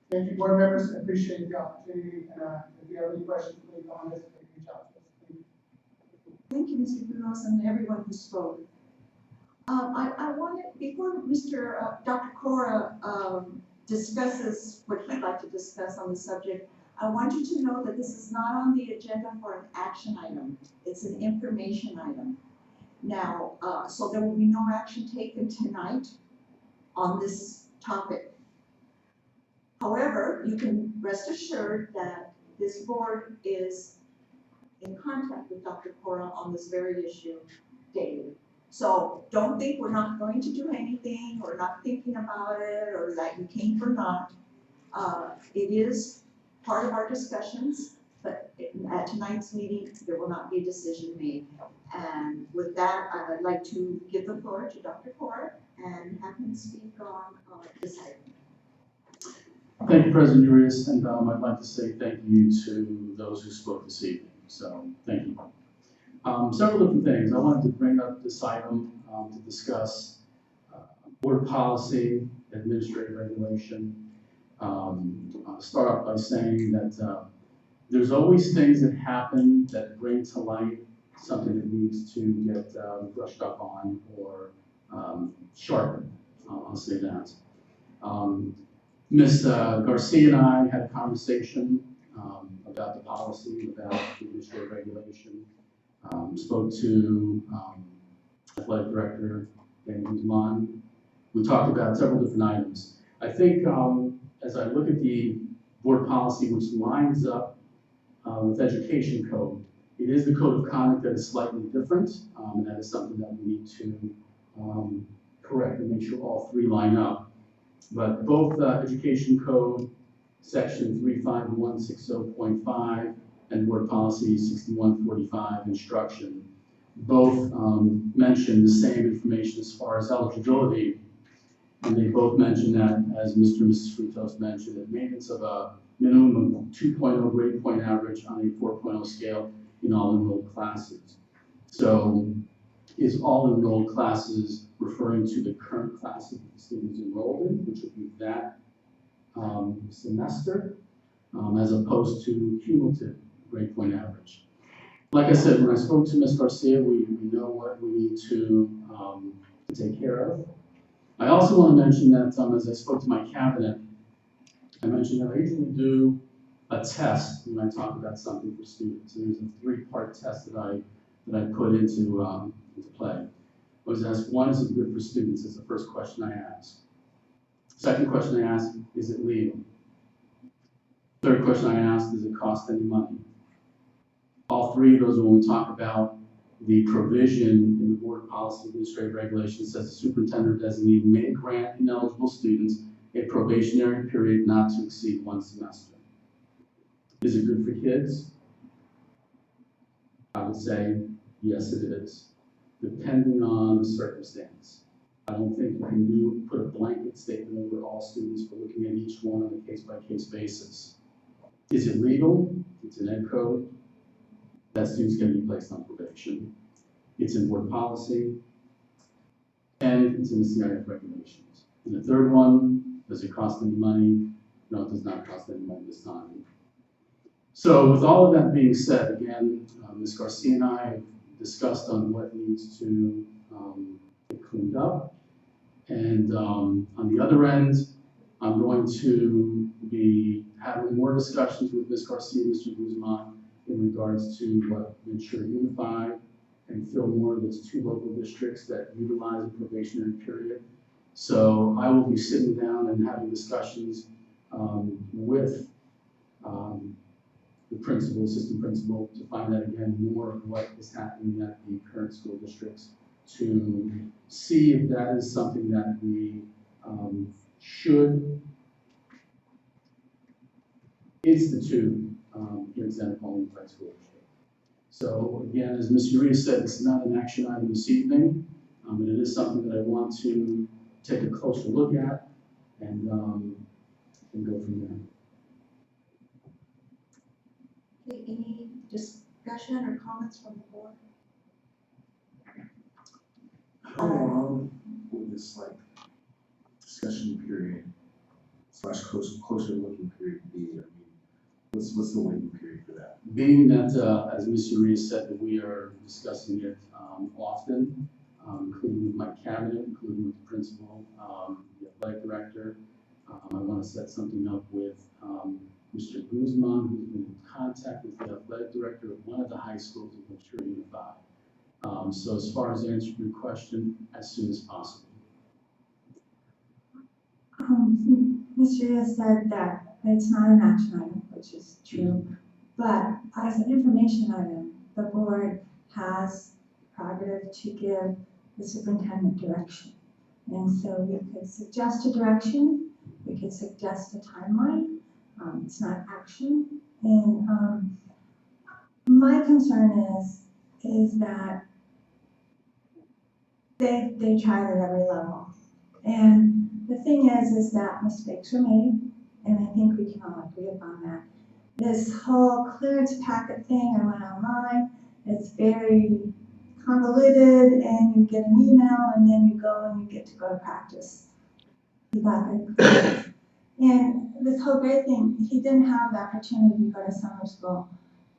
Thank you, board members. I appreciate the opportunity. If you have any questions, please don't hesitate to reach out to us. Thank you, Mr. Brunos, and everyone who spoke. I wanted, before Dr. Cora discusses what he'd like to discuss on the subject, I want you to know that this is not on the agenda for an action item. It's an information item. Now, so there will be no action taken tonight on this topic. However, you can rest assured that this board is in contact with Dr. Cora on this very issue daily. So don't think we're not going to do anything or not thinking about it or that you came for naught. It is part of our discussions, but at tonight's meeting, there will not be a decision made. And with that, I'd like to give the floor to Dr. Cora and have him speak on this item. Thank you, President Urias, and I'd like to say thank you to those who spoke this evening. So thank you. Several different things. I wanted to bring up this item to discuss board policy, administrative regulation. I'll start off by saying that there's always things that happen that bring to light something that needs to get brushed up on or sharpened. I'll say that. Ms. Garcia and I had a conversation about the policy, about the administrative regulation. Spoke to athletic director Dan Guzman. We talked about several different items. I think as I look at the board policy, which lines up with education code, it is the code of conduct that is slightly different, and that is something that we need to correct and make sure all three line up. But both education code section 35160.5 and board policy 6145 instruction both mention the same information as far as eligibility. And they both mention that, as Mr. and Mrs. Frutos mentioned, that maintenance of a minimum of 2.0 grade point average on a 4.0 scale in all enrolled classes. So is all enrolled classes referring to the current class that the students enrolled in, which would be that semester, as opposed to cumulative grade point average. Like I said, when I spoke to Ms. Garcia, we know what we need to take care of. I also want to mention that as I spoke to my cabinet, I mentioned that I usually do a test when I talk about something for students. And there's a 3-part test that I put into play. I was asked, one, is it good for students? Is the first question I asked. Second question I asked, is it legal? Third question I asked, does it cost any money? All three of those, when we talk about the provision in the board policy administrative regulation, says the superintendent designee may grant ineligible students a probationary period not to exceed 1 semester. Is it good for kids? I would say, yes, it is, depending on the circumstance. I don't think you can put a blanket statement over all students for looking at each one on a case-by-case basis. Is it legal? It's an ed code. That students can be placed on probation. It's in board policy, and it's in the CIF regulations. And the third one, does it cost any money? No, it does not cost any money this time. So with all of that being said, again, Ms. Garcia and I have discussed on what needs to get cleaned up. And on the other end, I'm going to be having more discussions with Ms. Garcia and Mr. Guzman in regards to what Ventura Unified and Fillmore, those 2 local districts that utilize a probationary period. So I will be sitting down and having discussions with the principal, assistant principal, to find out again more of what is happening at the current school districts, to see if that is something that we should institute here in Santa Paula Unified School District. So again, as Ms. Uria said, this is not an action item this evening, but it is something that I want to take a closer look at and go from there. Okay, any discussion or comments from the board? How long will this discussion period / closer looking period be? I mean, what's the waiting period for that? Being that, as Ms. Uria said, that we are discussing it often, including with my cabinet, including with the principal, the athletic director. I want to set something up with Mr. Guzman, who's been in contact with the athletic director of one of the high schools in Ventura Unified. So as far as answering your question, as soon as possible. Mr. Ria said that it's not an action item, which is true, but as an information item, the board has prerogative to give the superintendent direction. And so we could suggest a direction, we could suggest a timeline. It's not action. And my concern is that they tried at every level. And the thing is that mistakes were made, and I think we can all agree upon that. This whole clearance packet thing, I went online, it's very convoluted, and you get an email, and then you go and you get to go to practice. You got it. And this whole grade thing, he didn't have the opportunity to go to summer school.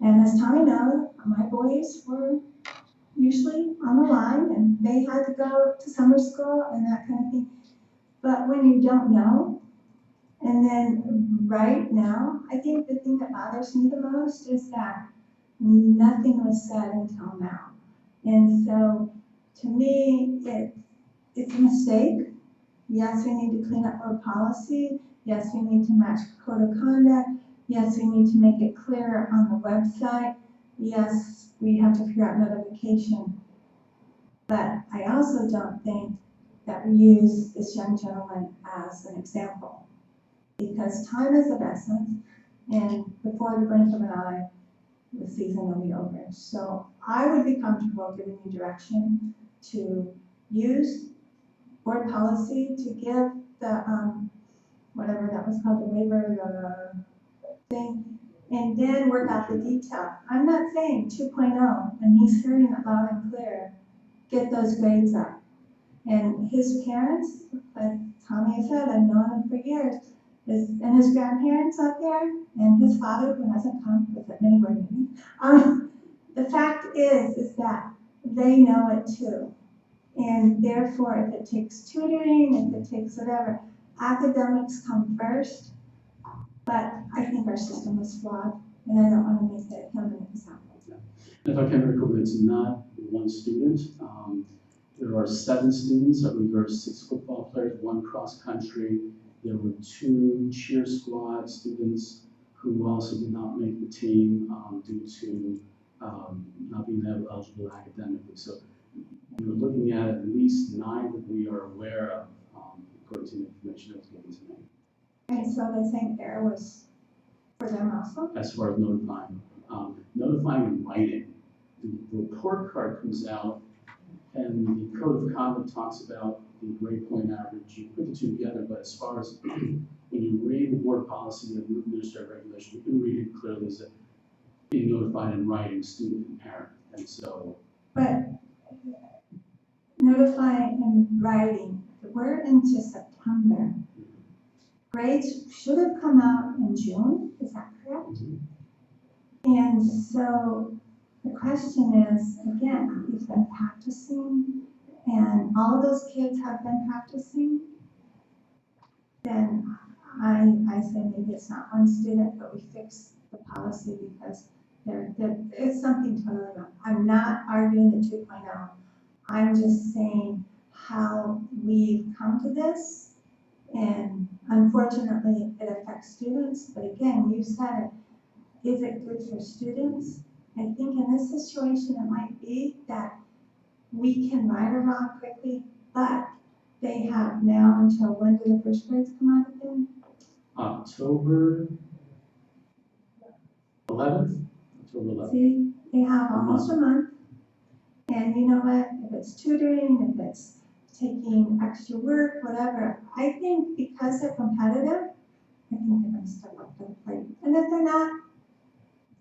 And as Tommy knows, my boys were usually on the line, and they had to go to summer school and that kind of thing. But when you don't know, And then right now, I think the thing that bothers me the most is that nothing was said until now. And so, to me, it's a mistake. Yes, we need to clean up our policy. Yes, we need to match code of conduct. Yes, we need to make it clear on the website. Yes, we have to figure out notification. But I also don't think that we use this young gentleman as an example, because time is of essence, and before the blink of an eye, the season will be over. So I would be comfortable giving you direction to use board policy to give the, whatever that was called, the waiver, the thing, and then work out the detail. I'm not saying 2.0, and he's hearing it loud and clear, get those grades up. And his parents, like Tommy said, I've known him for years, and his grandparents out there, and his father, who hasn't come with that many board meetings. The fact is that they know it too. And therefore, if it takes tutoring, if it takes whatever, academics come first. But I think our system is flawed, and I don't want to make it him an example. If I can recall, it's not one student. There are 7 students. I believe there are 6 football players, 1 cross country. There were 2 cheer squad students who also did not make the team due to not being eligible academically. So you're looking at least 9 that we are aware of, according to the information that was given to me. And so the same error was for them also? As far as notifying, notifying in writing. The report card comes out, and the code of conduct talks about the grade point average. You put the 2 together, but as far as when you read the board policy and administrative regulation, you can read it clearly as being notified in writing, student and parent. And so. But notifying in writing, we're into September. Grades should have come out in June, is that correct? Mm-hmm. And so the question is, again, he's been practicing, and all of those kids have been practicing, then I say maybe it's not one student, but we fix the policy because it's something totally wrong. I'm not arguing the 2.0. I'm just saying how we've come to this, and unfortunately it affects students, but again, you said it, is it good for students? I think in this situation it might be that we can right or wrong quickly, but they have now until when do the first grades come out again? October 11th? October 11th. See, they have almost a month. And you know what, if it's tutoring, if it's taking extra work, whatever, I think because they're competitive, I think they're gonna step up to the plate. And if they're not,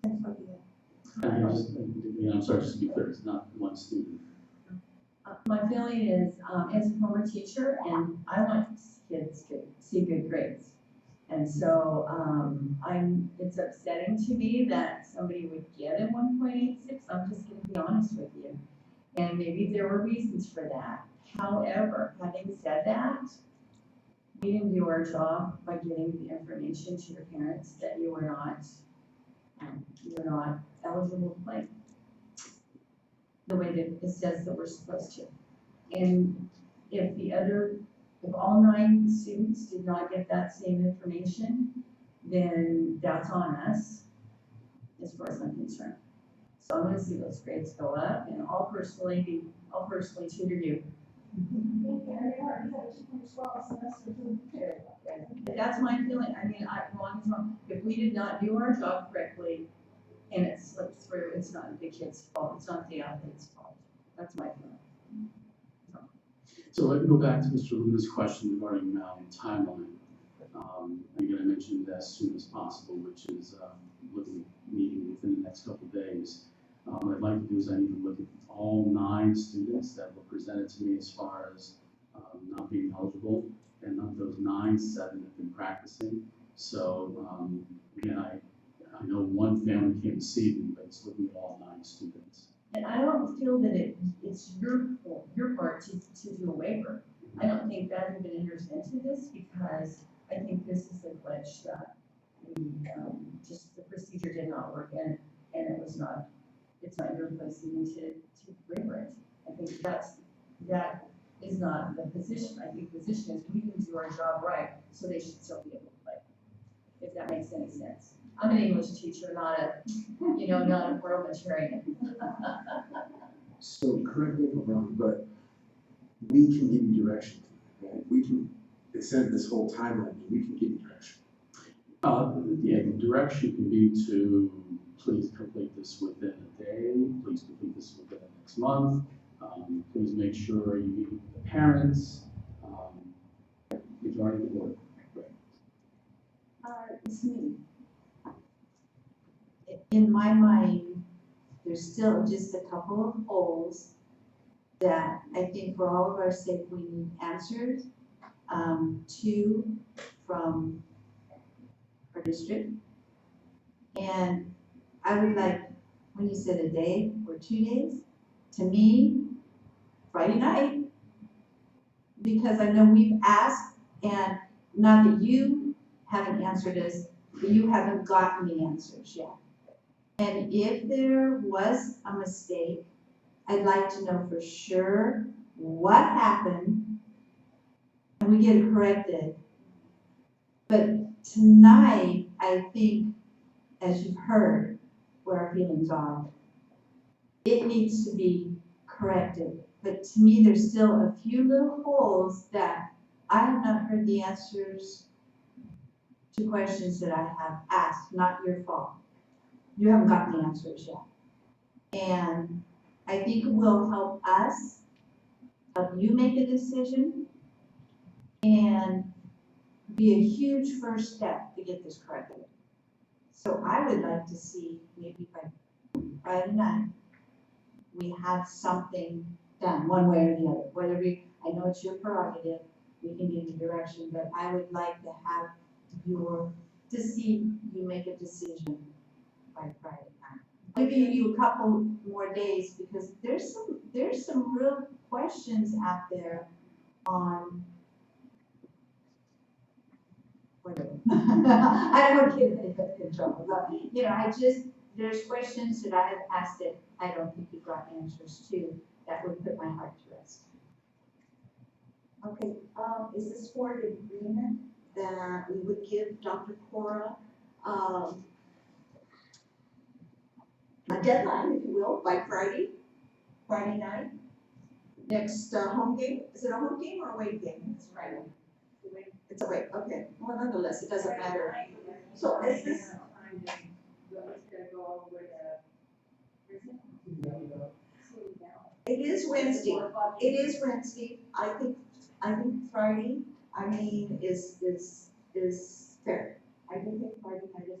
then so be it. And I'm sorry, just to be clear, it's not one student. My feeling is, as a former teacher, and I want kids to see good grades. And so, it's upsetting to me that somebody would get a 1.86. I'm just gonna be honest with you. And maybe there were reasons for that. However, having said that, we didn't do our job by getting the information to your parents that you were not eligible to play the way that it says that we're supposed to. And if all 9 students did not get that same information, then that's on us, as far as I'm concerned. So I'm gonna see those grades go up, and I'll personally tutor you. That's my feeling. I mean, if we did not do our job correctly and it slipped through, it's not the kid's fault, it's not the athlete's fault. That's my feeling. So let me go back to Mr. Luna's question regarding timeline. Again, I mentioned as soon as possible, which is looking at meeting within the next couple of days. What I'd like to do is I need to look at all 9 students that were presented to me as far as not being eligible, and of those 9, 7 have been practicing. So again, I know one family came this evening, but it's looking at all 9 students. And I don't feel that it's your part to do a waiver. I don't think that even enters into this, because I think this is a which just the procedure did not work and it's not your place even to waiver it. I think that is not the position. I think the position is we can do our job right, so they should still be able to play, if that makes any sense. I'm an English teacher, not a parliamentarian. So correct me if I'm wrong, but we can give you direction, right? We can, it said this whole timeline, we can give you direction. Yeah, the direction can be to please complete this within a day, please complete this within the next month, please make sure you meet with the parents, majority of the board. It's me. In my mind, there's still just a couple of holes that I think for all of our sake, we need answers to from our district. And I would like, when you said a day or 2 days, to me, Friday night, because I know we've asked, and not that you haven't answered us, but you haven't gotten the answers yet. And if there was a mistake, I'd like to know for sure what happened, and we get it corrected. But tonight, I think, as you've heard, what our feelings are, it needs to be corrected. But to me, there's still a few little holes that I have not heard the answers to questions that I have asked, not your fault. You haven't gotten the answers yet. And I think it will help us, help you make a decision, and be a huge first step to get this corrected. So I would like to see, maybe by Friday night, we have something done, one way or the other. Whatever I know it's your prerogative, we can give you direction, but I would like to have to see you make a decision by Friday night. I'll give you a couple more days because there's some real questions out there on whatever. I don't get it in trouble, but there's questions that I have asked that I don't think you've got answers to that would put my heart to rest. Okay, is this for the agreement that we would give Dr. Cora, a deadline, if you will, by Friday night? Next, home game, is it a home game or away game? It's Friday. It's away, okay, well, nonetheless, it doesn't matter. So is this? It is Wednesday, I think Friday, is fair. I do think Friday night is fair.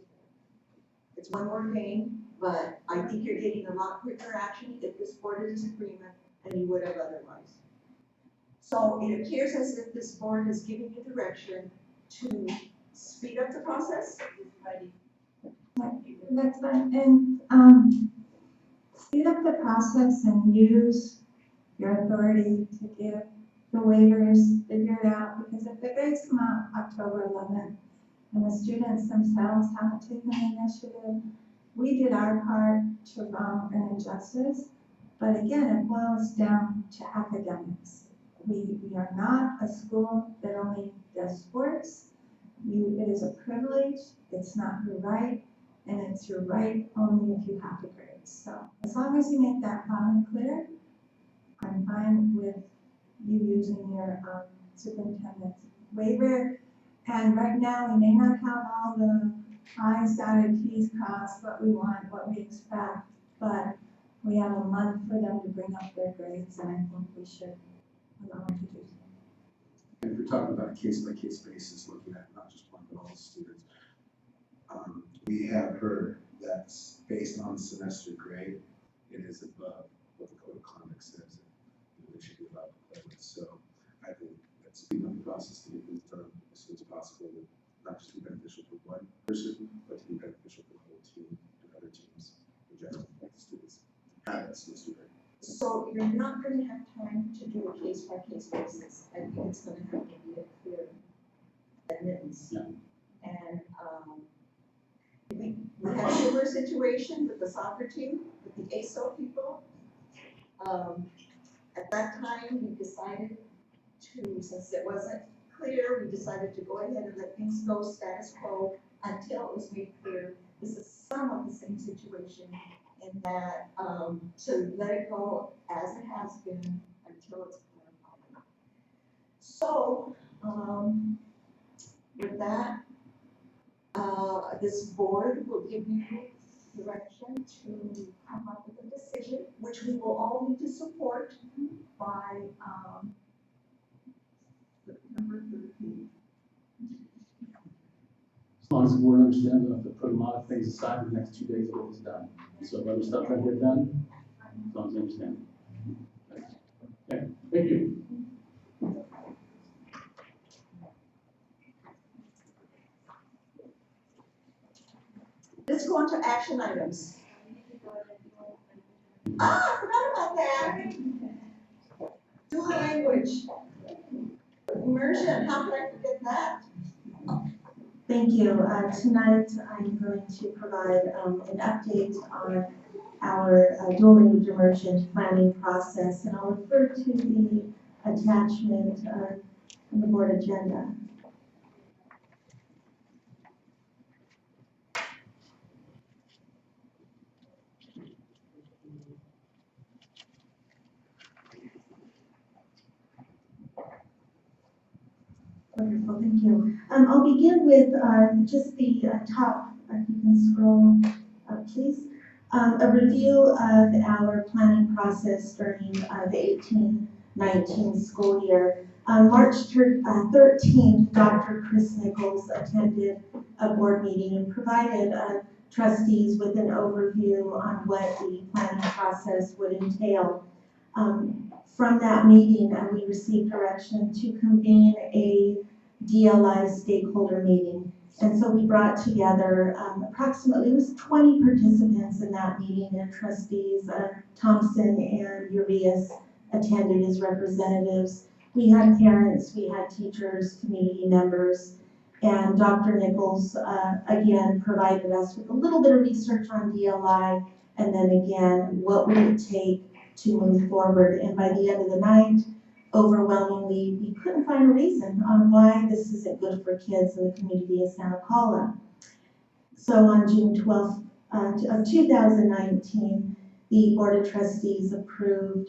It's one more game, but I think you're getting a lot quicker action if this board is in agreement than you would have otherwise. So it appears as if this board is giving you direction to speed up the process. That's fine, and, speed up the process and use your authority to give the waivers, figure it out, because if the grades come out October 11th, and the students themselves haven't taken the initiative, we did our part to wrong and injustice, but again, it boils down to academics. We are not a school that only does sports. It is a privilege, it's not your right, and it's your right only if you have the grades. So as long as you make that loud and clear, I'm fine with you using your superintendent's waiver. And right now, we may not have all the I's dotted, T's crossed, what we want, what we expect, but we have a month for them to bring up their grades, and I think we should allow them to do so. And if you're talking about a case-by-case basis, looking at not just one, but all the students, we have heard that's based on semester grade, it is above what the code of conduct says they should be allowed to play with. So I think that speeding up the process to get this done as soon as possible would not just be beneficial for one person, but to be beneficial for the whole team and other teams in general, like the students. So you're not gonna have time to do a case-by-case basis. I think it's gonna have to be a clear admittance. Yeah. And, we had a similar situation with the soccer team, with the ASO people. At that time, we decided to, since it wasn't clear, we decided to go ahead and let things go status quo until it was made clear. This is somewhat the same situation in that, to let it go as it has been until it's clarified. So, with that, this board will give you direction to come up with a decision, which we will all need to support by, September 13th. As long as the board understands, we have to put a lot of things aside in the next 2 days to get this done. So if other stuff can get done, as long as they understand. Okay, thank you. Let's go on to action items. I forgot about that. Dual language. Immersion, how could I forget that? Thank you. Tonight, I'm going to provide an update on our dual language immersion planning process, and I'll refer to the attachment in the board agenda. Wonderful, thank you. I'll begin with just the top, if you can scroll up, please. A review of our planning process during the 18-19 school year. On March 13th, Dr. Chris Nichols attended a board meeting and provided trustees with an overview on what the planning process would entail. From that meeting, we received direction to convene a DLI stakeholder meeting. And so we brought together approximately, it was 20 participants in that meeting, and trustees Thompson and Urias attended as representatives. We had parents, we had teachers, community members, and Dr. Nichols again provided us with a little bit of research on DLI, and then again, what would it take to move forward. And by the end of the night, overwhelmingly, we couldn't find a reason on why this isn't good for kids in the community of Santa Paula. So on June 12th of 2019, the Board of Trustees approved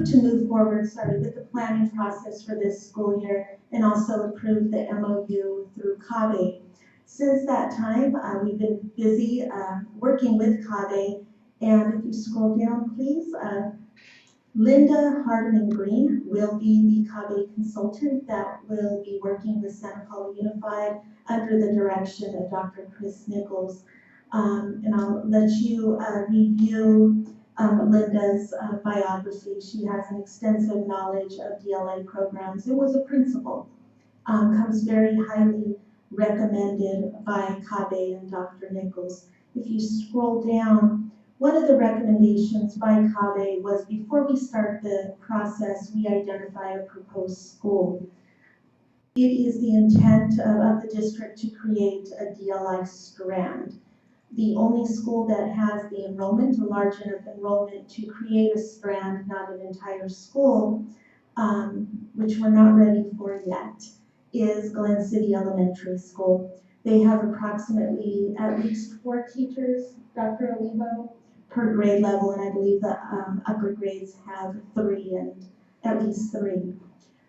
to move forward, with the planning process for this school year, and also approved the MOU through CABE. Since that time, we've been busy working with CABE, and if you scroll down, please, Linda Hardeman Green will be the CABE consultant that will be working with Santa Paula Unified under the direction of Dr. Chris Nichols. And I'll let you review Linda's biography. She has an extensive knowledge of DLA programs. It was a principal, comes very highly recommended by CABE and Dr. Nichols. If you scroll down, one of the recommendations by CABE was before we start the process, we identify a proposed school. It is the intent of the district to create a DLI strand. The only school that has the enrollment, a large enough enrollment to create a strand, not an entire school, which we're not ready for yet, is Glen City Elementary School. They have approximately at least 4 teachers, Dr. Olivo, per grade level, and I believe the upper grades have 3 and at least 3.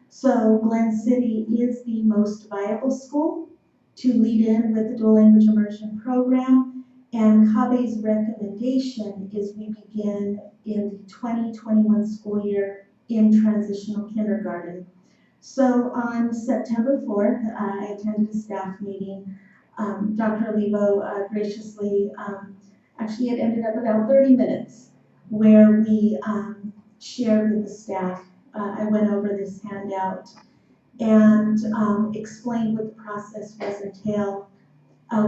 So Glen City is the most viable school to lead in with the dual language immersion program, and CABE's recommendation is we begin in the 2021 school year in transitional kindergarten. So on September 4th, I attended a staff meeting. Dr. Olivo graciously, actually it ended up about 30 minutes, where we shared with the staff. I went over this handout and explained what the process was entailed.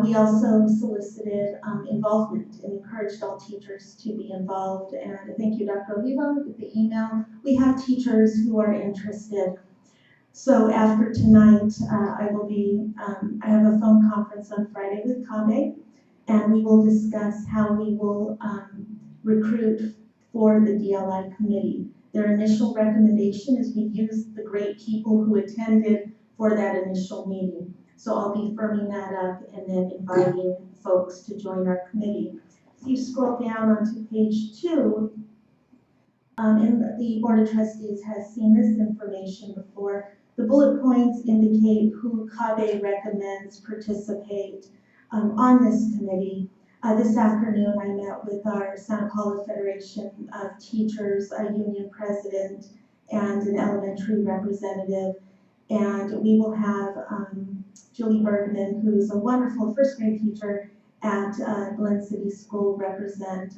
We also solicited involvement and encouraged all teachers to be involved. And thank you, Dr. Olivo, with the email. We have teachers who are interested. So after tonight, I will be, I have a phone conference on Friday with Kave, and we will discuss how we will recruit for the DLI committee. Their initial recommendation is we use the great people who attended for that initial meeting. So I'll be firming that up and then inviting folks to join our committee. If you scroll down onto page 2, and the Board of Trustees has seen this information before. The bullet points indicate who CABE recommends participate on this committee. This afternoon, I met with our Santa Paula Federation of Teachers, a union president, and an elementary representative. And we will have Julie Bergman, who's a wonderful first grade teacher at Glen City School, represent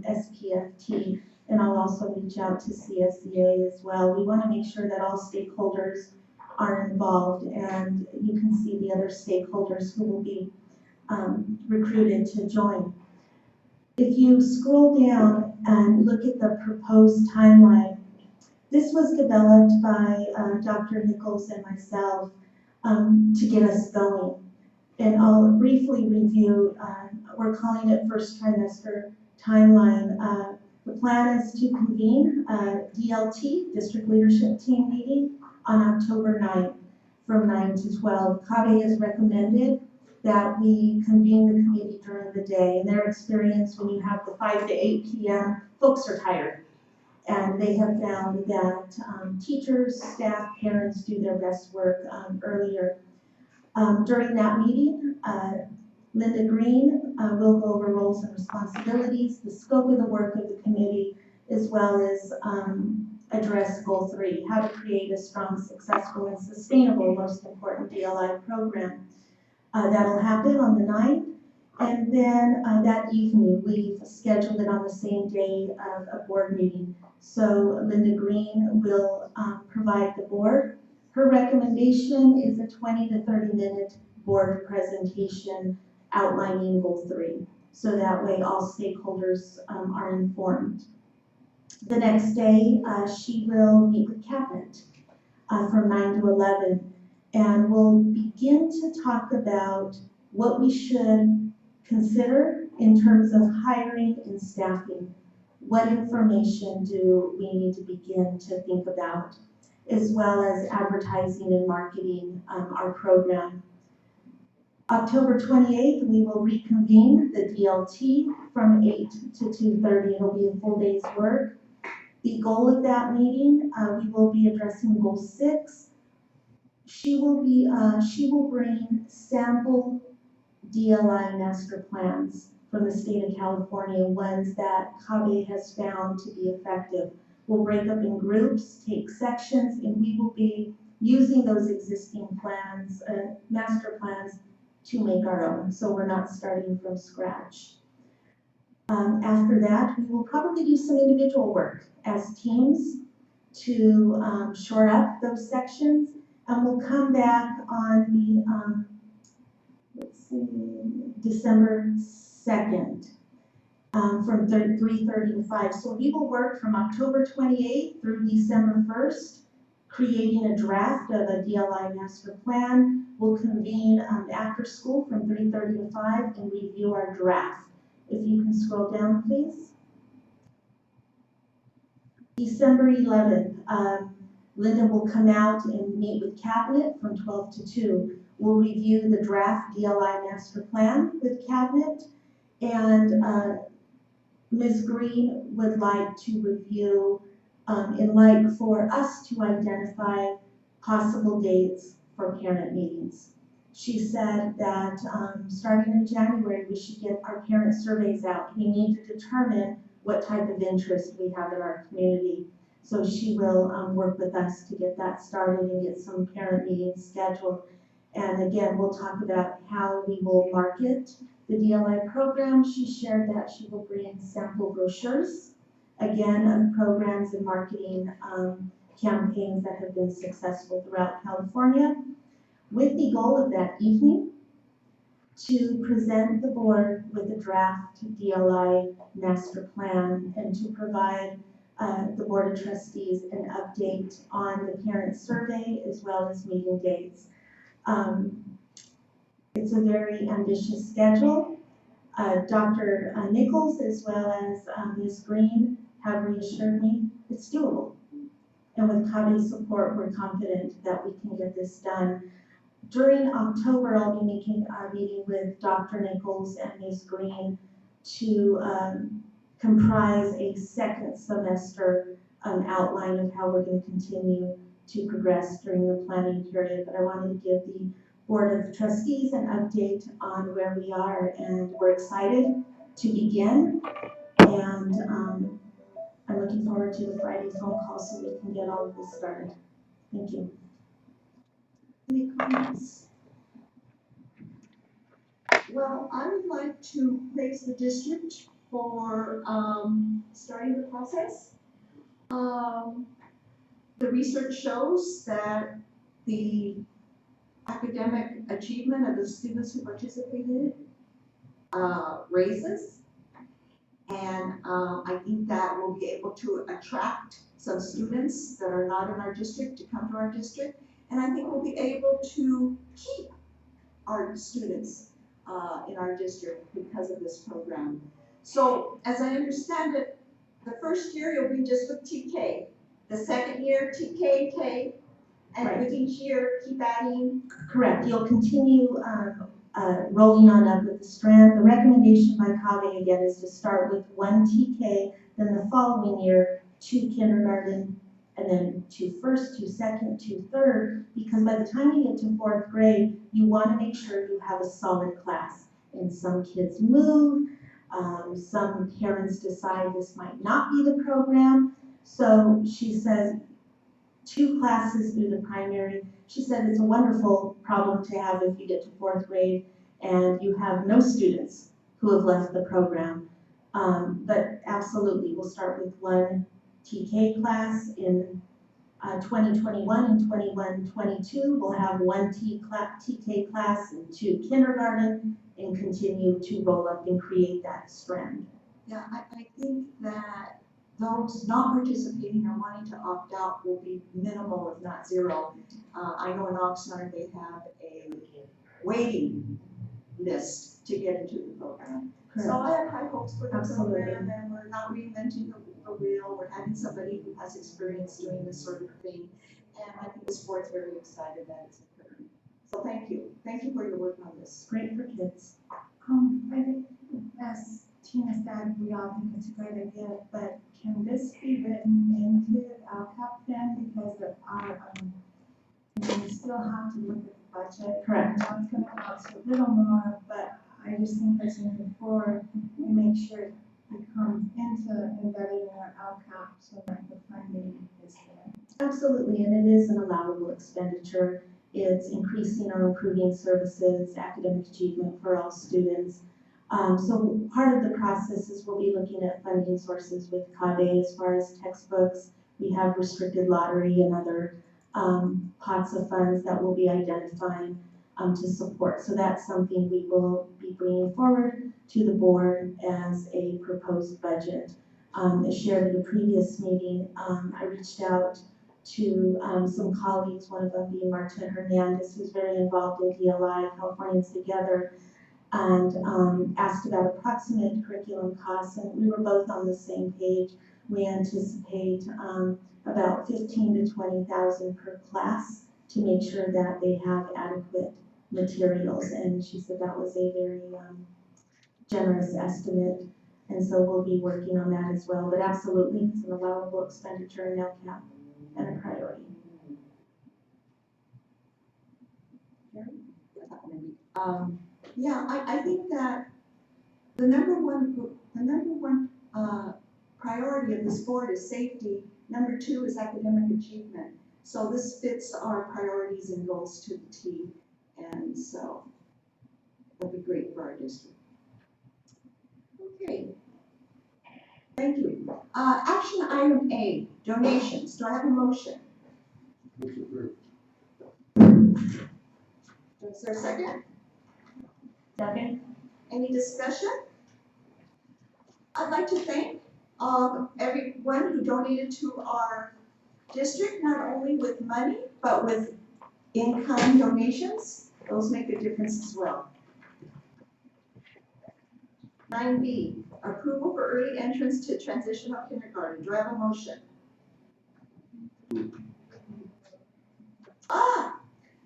SPFT. And I'll also reach out to CSEA as well. We want to make sure that all stakeholders are involved, and you can see the other stakeholders who will be recruited to join. If you scroll down and look at the proposed timeline, this was developed by Dr. Nichols and myself to get us going. And I'll briefly review, we're calling it first trimester timeline. The plan is to convene a DLT, District Leadership Team meeting, on October 9th from 9 to 12. CABE has recommended that we convene the committee during the day. In their experience, when you have the 5 to 8 p.m., folks are tired. And they have found that teachers, staff, parents do their best work earlier. During that meeting, Linda Green will go over roles and responsibilities, the scope of the work of the committee, as well as address goal 3, how to create a strong, successful, and sustainable, most important DLI program. That'll happen on the 9th. And then that evening, we've scheduled it on the same day of a board meeting. So Linda Green will provide the board. Her recommendation is a 20 to 30 minute board presentation outlining goal 3. So that way all stakeholders are informed. The next day, she will meet with cabinet from 9 to 11. And we'll begin to talk about what we should consider in terms of hiring and staffing. What information do we need to begin to think about, as well as advertising and marketing our program. October 28th, we will reconvene the DLT from 8 to 2:30. It'll be a full day's work. The goal of that meeting, we will be addressing goal 6. She will bring sample DLI master plans from the state of California, ones that CABE has found to be effective. We'll break up in groups, take sections, and we will be using those existing plans, master plans, to make our own, so we're not starting from scratch. After that, we will probably do some individual work as teams to shore up those sections, and we'll come back on the December 2nd from 3:30 to 5. So we will work from October 28th through December 1st, creating a draft of a DLI master plan. We'll convene after school from 3:30 to 5 and review our draft. If you can scroll down, please. December 11th, Linda will come out and meet with cabinet from 12 to 2. We'll review the draft DLI master plan with cabinet, and Ms. Green would like to review and like for us to identify possible dates for parent meetings. She said that starting in January, we should get our parent surveys out. We need to determine what type of interest we have in our community. So she will work with us to get that started and get some parent meetings scheduled. And again, we'll talk about how we will market the DLI program. She shared that she will bring sample brochures, again, of programs and marketing campaigns that have been successful throughout California, with the goal of that evening to present the board with a draft DLI master plan and to provide the Board of Trustees an update on the parent survey as well as meeting dates. It's a very ambitious schedule. Dr. Nichols as well as Ms. Green have reassured me it's doable. And with CABE's support, we're confident that we can get this done. During October, I'll be making a meeting with Dr. Nichols and Ms. Green to comprise a second semester outline of how we're going to continue to progress during the planning period. But I wanted to give the Board of Trustees an update on where we are, and we're excited to begin. And I'm looking forward to the Friday phone call so we can get all of this started. Thank you. Any comments? Well, I would like to praise the district for starting the process. The research shows that the academic achievement of the students who participate in it raises. And I think that we'll be able to attract some students that are not in our district to come to our district. And I think we'll be able to keep our students in our district because of this program. So as I understand it, the first year you'll be just with TK. The second year, TK, K, and Right. with each year, keep adding. Correct. You'll continue rolling on up with the strand. The recommendation by CABE again is to start with 1 TK, then the following year 2 kindergarten, and then 2 first, 2 second, 2 third, because by the time you get to 4th grade, you want to make sure you have a solid class. And some kids move, some parents decide this might not be the program. So she says 2 classes through the primary. She said it's a wonderful problem to have if you get to 4th grade and you have no students who have left the program. But absolutely, we'll start with 1 TK class in 2021 and 21-22. We'll have 1 TK class and 2 kindergarten and continue to roll up and create that strand. Yeah, I think that those not participating or wanting to opt out will be minimal, if not zero. I know in Oxnard they have a waiting list to get into the program. Correct. So I have high hopes for the Absolutely. program, and we're not reinventing the wheel. We're having somebody who has experience doing this sort of thing. And I think this board's very excited that it's occurring. So thank you. Thank you for your work on this. Great for kids. I think, as Tina said, we all think it's a great idea, but can this be written into the LCAP then? Because of our, we still have to look at the budget. Correct. Now it's gonna cost a little more, but I just think as we move forward, we make sure it comes embedded in our LCAP so that the funding is there. Absolutely, and it is an allowable expenditure. It's increasing or improving services, academic achievement for all students. So part of the process is we'll be looking at funding sources with CABE as far as textbooks. We have restricted lottery and other pots of funds that we'll be identifying to support. So that's something we will be bringing forward to the board as a proposed budget. As shared at a previous meeting, I reached out to some colleagues, one of them being Marta Hernandez, who's very involved in DLI, Californians Together, and asked about approximate curriculum costs, and we were both on the same page. We anticipate about $15,000 to $20,000 per class to make sure that they have adequate materials, and she said that was a very generous estimate, and so we'll be working on that as well. But absolutely, it's an allowable expenditure in LCAP and a priority. Yeah, I think that the number one priority of this board is safety. Number 2 is academic achievement. So this fits our priorities and goals to the T, and so it'll be great for our district. Okay, thank you. Action item A, donations. Do I have a motion? Is there a second? Second. Any discussion? I'd like to thank everyone who donated to our district, not only with money, but with in-kind donations. Those make a difference as well. 9B, approval for early entrance to transitional kindergarten. Do I have a motion?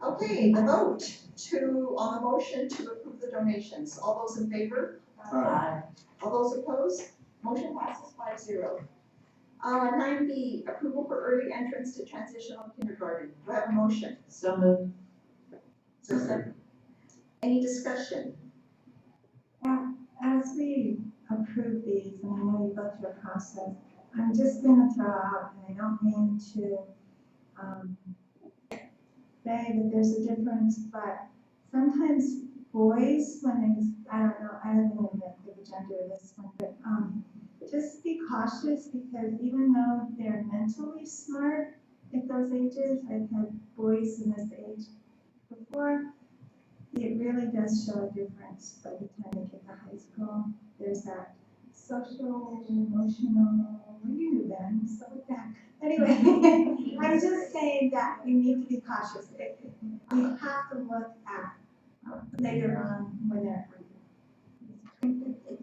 Okay, the vote on the motion to approve the donations. All those in favor? Aye. All those opposed? Motion passes 5-0. 9B, approval for early entrance to transitional kindergarten. Do I have a motion? So moved. Is there a second? Any discussion? As we approve these, and I know you go through a process, I'm just gonna throw out, and I don't mean to, say that there's a difference, but sometimes boys, when they, I don't know, I don't even know the gender of this one, but, just be cautious because even though they're mentally smart at those ages, I've had boys in this age before, it really does show a difference by the time they get to high school. There's that social, emotional, well, you knew them, so with that. Anyway, I'm just saying that we need to be cautious. We have to look at later on when they're.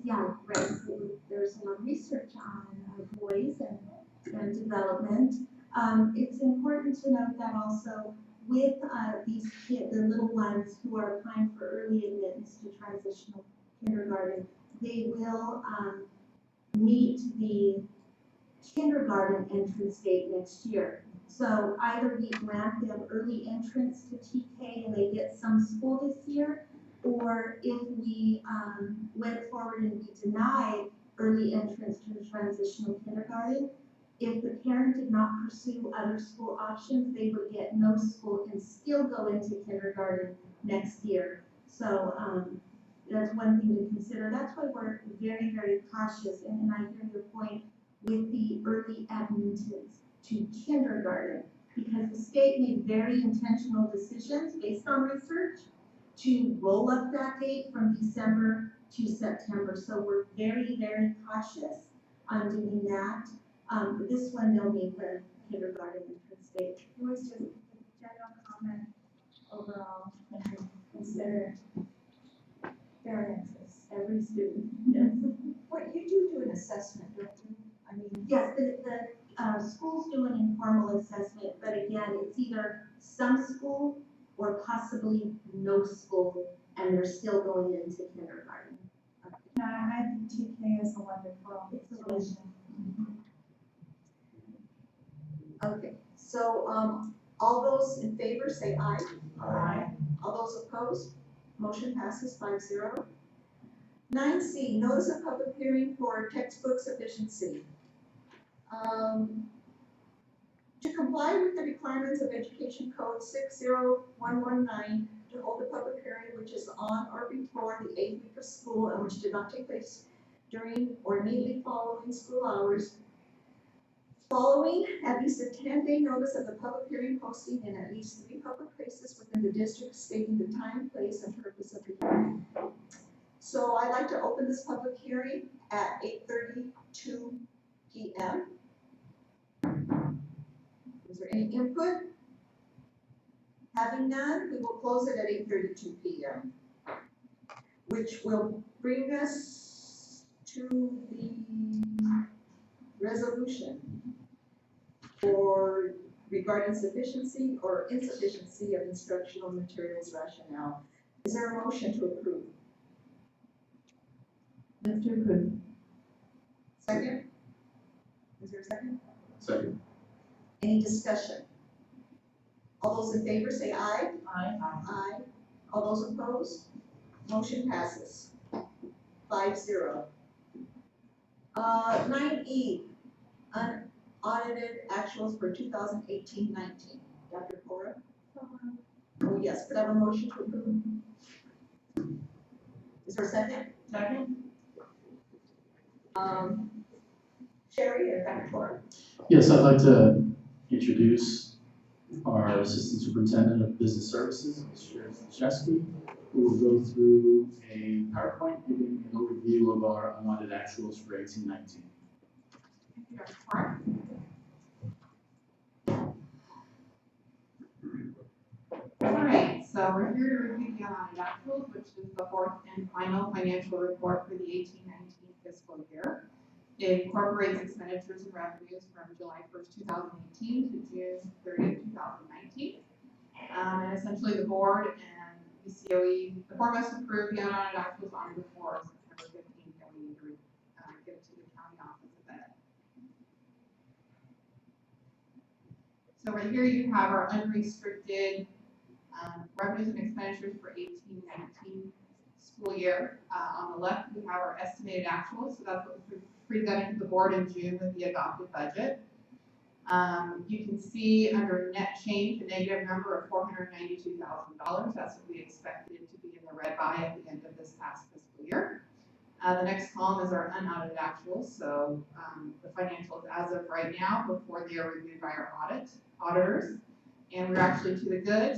Yeah, right, so there's a lot of research on boys and development. It's important to note that also with these kids, the little ones who are applying for early admittance to transitional kindergarten, they will meet the kindergarten entrance date next year. So either we grant them early entrance to TK and they get some school this year, or if we went forward and we denied early entrance to the transitional kindergarten, if the parent did not pursue other school options, they would get no school and still go into kindergarten next year. So that's one thing to consider. That's why we're very, very cautious, and I hear your point with the early admittance to kindergarten, because the state made very intentional decisions based on research to roll up that date from December to September. So we're very, very cautious on doing that. This one, they'll meet the kindergarten entrance date. It was just a general comment overall, when you consider variances. Every student, yes. What, you do an assessment, don't you? I mean. Yes, the schools do an informal assessment, but again, it's either some school or possibly no school, and they're still going into kindergarten. No, I think TK is a wonderful solution. Okay, so, all those in favor say aye. Aye. All those opposed? Motion passes 5-0. 9C, notice of public hearing for textbook sufficiency. To comply with the requirements of Education Code 60119, to hold a public hearing which is on or before the 8th week of school and which did not take place during or immediately following school hours, following at least a 10-day notice of the public hearing posting in at least 3 public places within the district stating the time, place, and purpose of the hearing. So I'd like to open this public hearing at 8:32 p.m. Is there any input? Having none, we will close it at 8:32 p.m. Which will bring us to the resolution for regarding sufficiency or insufficiency of instructional materials rationale. Is there a motion to approve? Move to approve. Second? Is there a second? Second. Any discussion? All those in favor say aye. Aye. Aye. All those opposed? Motion passes 5-0. 9E, unaudited actuals for 2018-19. Dr. Cora? Oh, yes, could I have a motion to approve? Is there a second? Second? Sherry or Dr. Cora? Yes, I'd like to introduce our Assistant Superintendent of Business Services, Ms. Sherry Zachewski, who will go through a PowerPoint giving an overview of our unaudited actuals for 18-19. Dr. Park. All right, so we're here to review the unaudited actuals, which is the fourth and final financial report for the 18-19 fiscal year. It incorporates expenditures and revenues from July 1st, 2018 to June 30th, 2019. And essentially the board and the COE, the board must approve the unaudited actuals on or before September 15th, and we need to get it to the county office of that. So right here you have our unrestricted revenues and expenditures for 18-19 school year. On the left, we have our estimated actuals, so that's what was presented to the board in June with the adopted budget. You can see under net change, a negative number of $492,000. That's what we expected to be in the red by at the end of this past fiscal year. The next column is our unaudited actuals, so the financials as of right now before they are reviewed by our auditors. And we're actually to the good,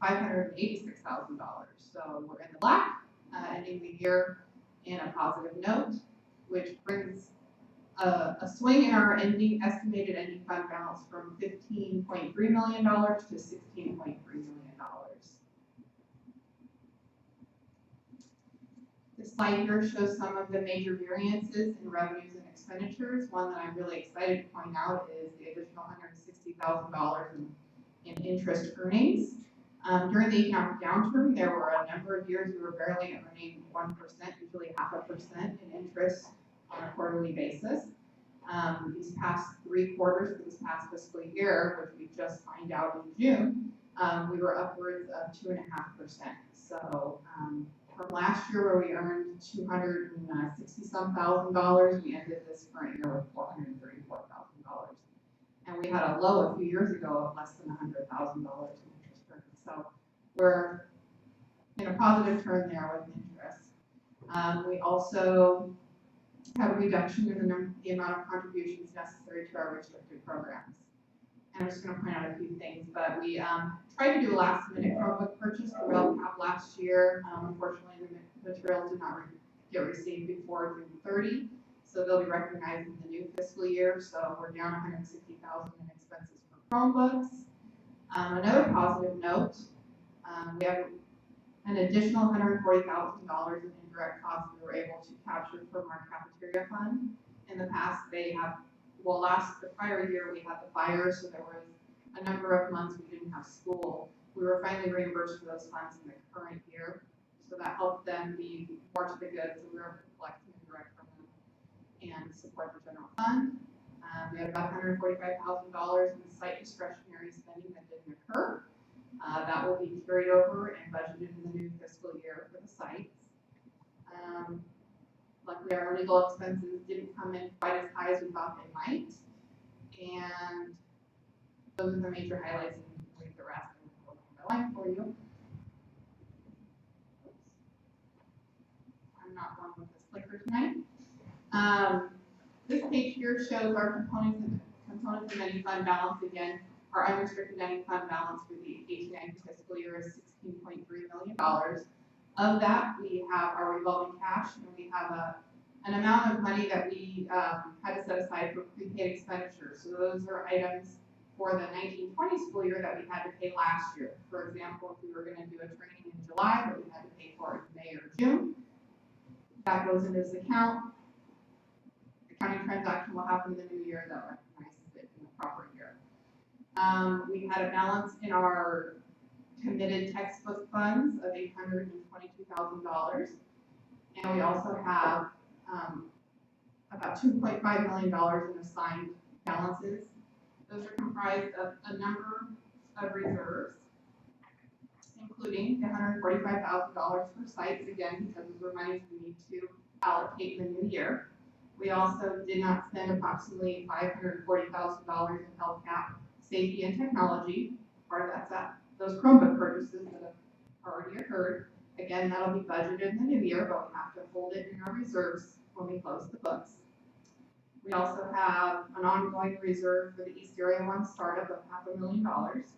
$586,000. So we're in the black, ending the year in a positive note, which brings a swing in our estimated ending fund balance from $15.3 million to $16.3 million. This slide here shows some of the major variances in revenues and expenditures. One that I'm really excited to point out is the additional $160,000 in interest earnings. During the economic downturn, there were a number of years we were barely earning 1%, usually 0.5% in interest on a quarterly basis. These past 3 quarters for this past fiscal year, which we just find out in June, we were upwards of 2.5%. So from last year where we earned $260-some thousand, we ended this current year with $434,000. And we had a low a few years ago of less than $100,000 in interest earnings. So we're in a positive turn there with interest. We also have a reduction in the amount of contributions necessary to our restricted programs. And I'm just going to point out a few things, but we tried to do a last-minute Chromebook purchase for RailCap last year. Unfortunately, the materials did not get received before June 30, so they'll be recognized in the new fiscal year. So we're down $160,000 in expenses for Chromebooks. Another positive note, we have an additional $140,000 in indirect costs we were able to capture from our cafeteria fund. In the past, the prior year we had the fire, so there was a number of months we didn't have school. We were finally reimbursed for those funds in the current year, so that helped them be more to the good, so we were able to collect some indirect from them and support the general fund. We had about $145,000 in site discretionary spending that didn't occur. That will be carried over and budgeted in the new fiscal year for the sites. Luckily, our legal expenses didn't come in quite as high as we thought they might. And those are the major highlights, and read the rest of the line for you. I'm not one with this clicker tonight. This page here shows our components of ending fund balance. Again, our unrestricted ending fund balance for the 18-19 fiscal year is $16.3 million. Of that, we have our revolving cash, and we have an amount of money that we had to set aside for prepaid expenditures. So those are items for the 19-20 school year that we had to pay last year. For example, if we were going to do a training in July, but we had to pay for it in May or June, that goes into this account. Accounting transaction will happen in the new year that recognizes it in the proper year. We had a balance in our committed textbook funds of $822,000, and we also have about $2.5 million in assigned balances. Those are comprised of a number of reserves, including the $145,000 for sites, again, because those are monies we need to allocate in the new year. We also did not spend approximately $540,000 in LCAP safety and technology. Part of that's those Chromebook purchases that have already occurred. Again, that'll be budgeted in the new year, but we have to hold it in our reserves when we close the books. We also have an ongoing reserve for the East Area 1 startup of $500,000.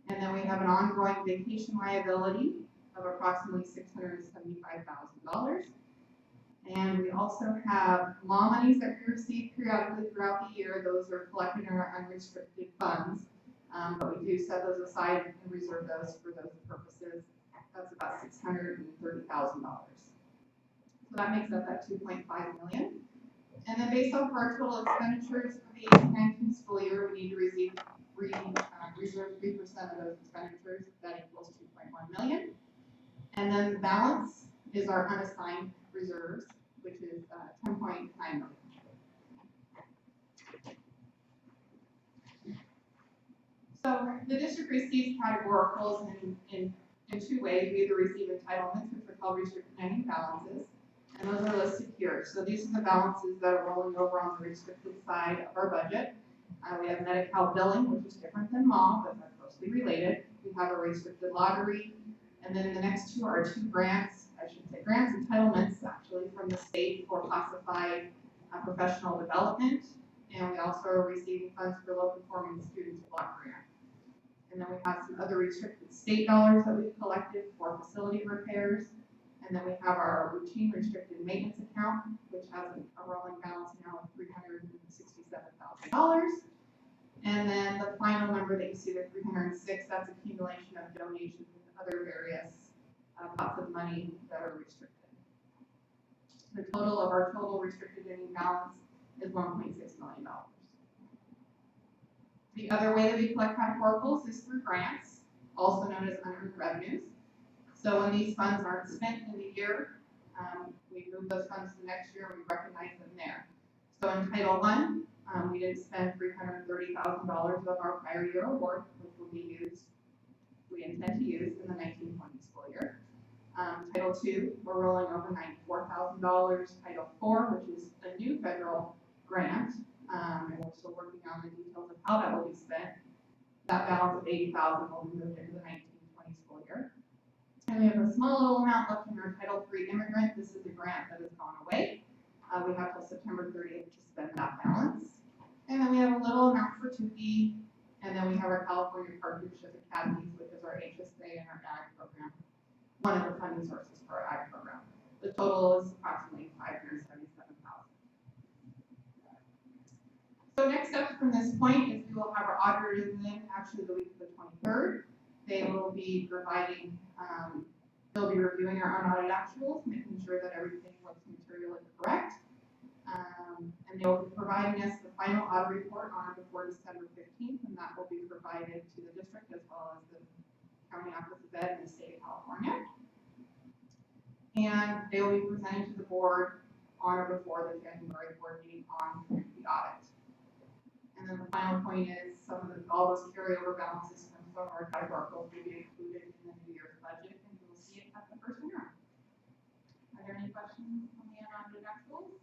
And then we have an ongoing vacation liability of approximately $675,000. And we also have law monies that we receive periodically throughout the year. Those are collected in our unrestricted funds. But we do set those aside and reserve those for those purposes. That's about $630,000. So that makes up that 2.5 million. And then based off our total expenditures for the 18-19 school year, we need to reserve 3% of those expenditures. That equals 2.1 million. And then the balance is our unassigned reserves, which is 10.9 million. So the district receives categoricals in two ways. We either receive entitlements, which are called restricted ending balances, and those are listed here. So these are the balances that are rolling over on the restricted side of our budget. We have Medi-Cal billing, which is different than MAW, but they're closely related. We have a restricted lottery, and then the next two are two grants, grants, entitlements actually from the state for classified professional development, and we also are receiving funds for low-conforming students block grant. And then we have some other restricted state dollars that we've collected for facility repairs. And then we have our routine restricted maintenance account, which has a rolling balance now of $367,000. And then the final number that you see, the 306, that's accumulation of donations and other various pots of money that are restricted. The total of our total restricted ending balance is $1.6 million. The other way that we collect categoricals is through grants, also known as unearned revenues. So when these funds aren't spent in the year, we move those funds to next year and we recognize them there. So in Title I, we didn't spend $330,000 of our prior year award, which will be used, we intend to use in the 19-20 school year. Title II, we're rolling over $94,000. Title IV, which is a new federal grant, and we're still working on the details of how that will be spent. That balance of $80,000 will be moved into the 19-20 school year. And we have a small little amount left in our Title III immigrant. This is a grant that has gone away. We have till September 30th to spend that balance. And then we have a little amount for Tukey. And then we have our California Partnership Academies, which is our HSA and our AG program. One of the funding sources for our AG program. The total is approximately $577,000. So next steps from this point is we will have our auditors in actually the week of the 23rd. They will be providing, they'll be reviewing our unaudited actuals, making sure that everything looks materially correct. And they will be providing us the final audit report on or before December 15th, and that will be provided to the district as well as the County Office of Ed in the state of California. And they will be presenting to the board on or before the January board meeting on the audit. And then the final point is all those carryover balances from some of our categoricals will be included in the new year's budget, and you will see it at the first interim. Are there any questions on the unaudited actuals?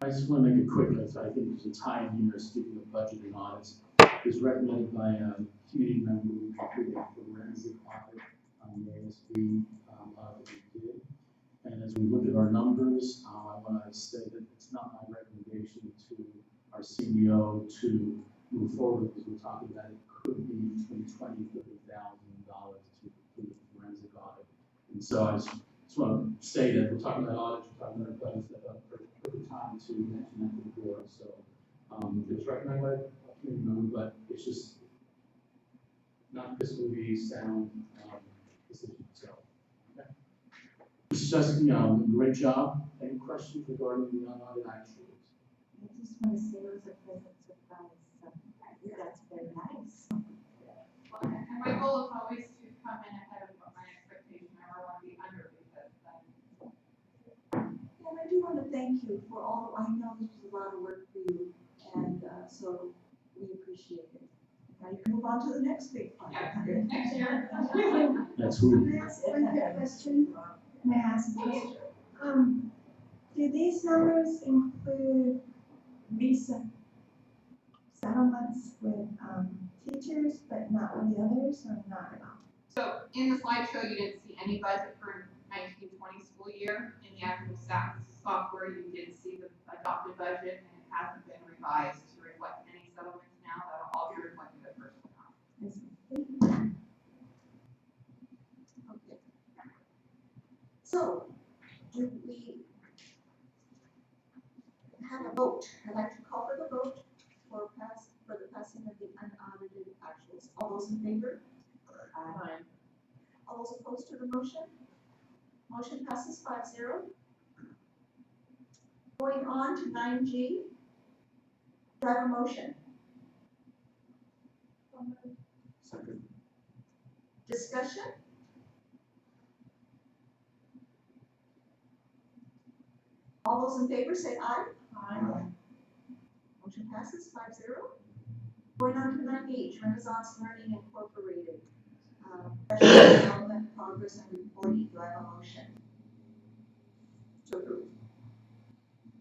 I just want to make it quick. I think there's a tie in here, speaking of budget and audits. It was recommended by a community member who completed a forensic audit on the ASB audit that we did. And as we look at our numbers, I want to say that it's not my recommendation to our CEO to move forward because we're talking about it could be between $20,000 and $30,000 to complete a forensic audit. And so I just want to say that we're talking about audits, we're talking about budgets that are perfect time to mention that to the board. So it was recommended by a community member, but it's just not fiscally sound decision. So, okay. Mrs. Jessica, great job. Any questions regarding the unaudited actuals? I just want to say it was a pleasant surprise. So that's very nice. Well, and my goal is always to come in ahead of what my expectation. I never want to be under because then. And I do want to thank you for all, I know this was a lot of work for you, and so we appreciate it. Now you can move on to the next big project. Next year. That's who. Can I ask one quick question? May I ask a question? Do these numbers include visa settlements with teachers, but not with the others, or not at all? So in the slideshow, you didn't see any budget for 19-20 school year. In the actual SAP software, you did see the adopted budget, and it hasn't been revised to reflect any settlements now. That'll all be reflected at first round. Okay. So, do we have a vote? I'd like to call for the vote for the passing of the unaudited actuals. All those in favor? Aye. All those opposed to the motion? Motion passes 5-0. Going on to 9G. Do I have a motion? Second. Discussion? All those in favor say aye. Aye. Motion passes 5-0. Going on to 9H, Renaissance Learning Incorporated. Professional development, progress, and reporting. Do I have a motion? To approve.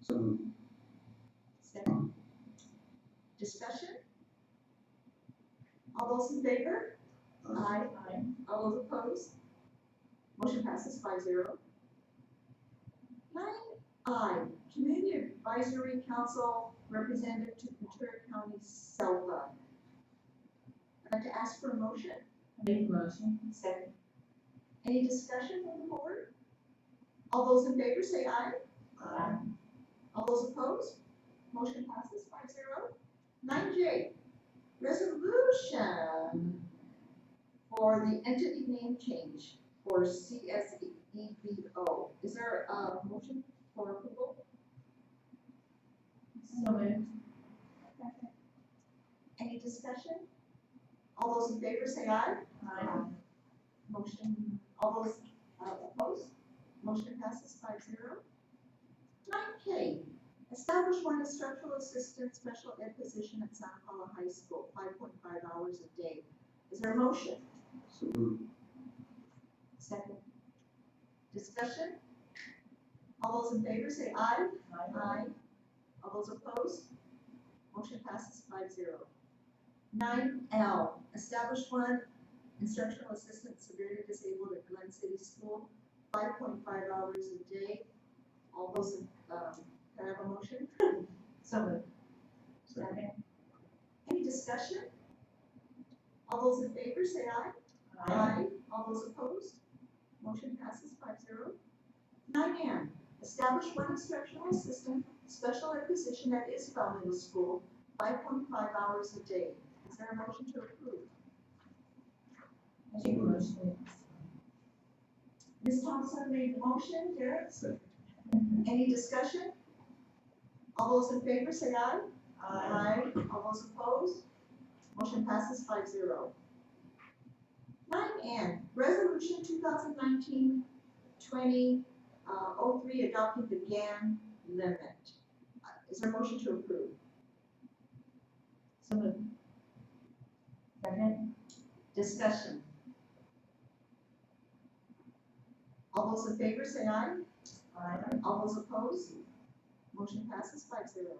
So moved. Second. Discussion? All those in favor? Aye. All those opposed? Motion passes 5-0. 9I, Community Advisory Council Representative to Ventura County SELPA. I'd like to ask for a motion. Make a motion. Second. Any discussion from the board? All those in favor say aye. Aye. All those opposed? Motion passes 5-0. 9J, resolution for the entity name change for CSEBO. Is there a motion for approval? So moved. Any discussion? All those in favor say aye. Aye. Motion, all those opposed? Motion passes 5-0. 9K, establish one instructional assistant special ed position at Santa Paula High School, 5.5 hours a day. Is there a motion? So moved. Second. Discussion? All those in favor say aye. Aye. All those opposed? Motion passes 5-0. 9L, establish one instructional assistant severely disabled at Glen City School, 5.5 hours a day. All those, can I have a motion? So moved. Second. Any discussion? All those in favor say aye. Aye. All those opposed? Motion passes 5-0. 9N, establish one instructional assistant special ed position at Isabel Middle School, 5.5 hours a day. Is there a motion to approve? Make a motion. Ms. Thompson made the motion, Derek? Second. Any discussion? All those in favor say aye. Aye. All those opposed? Motion passes 5-0. 9N, resolution 2019-20, 03, adopting the GAN limit. Is there a motion to approve? So moved. Second. Discussion. All those in favor say aye. Aye. All those opposed? Motion passes 5-0.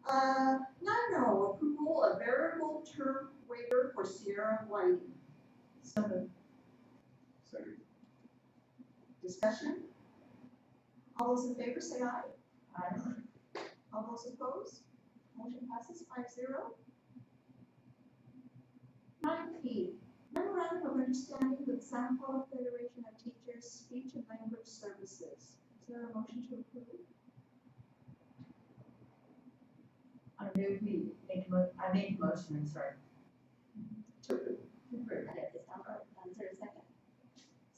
9O, approval of variable term waiver for Sierra Whiting. So moved. Second. Discussion? All those in favor say aye. Aye. All those opposed? Motion passes 5-0. 9P, memorandum of understanding with Santa Paula Federation of Teachers Speech and Language Services. Is there a motion to approve? I move we make I make a motion, I'm sorry. To approve. Is there a second?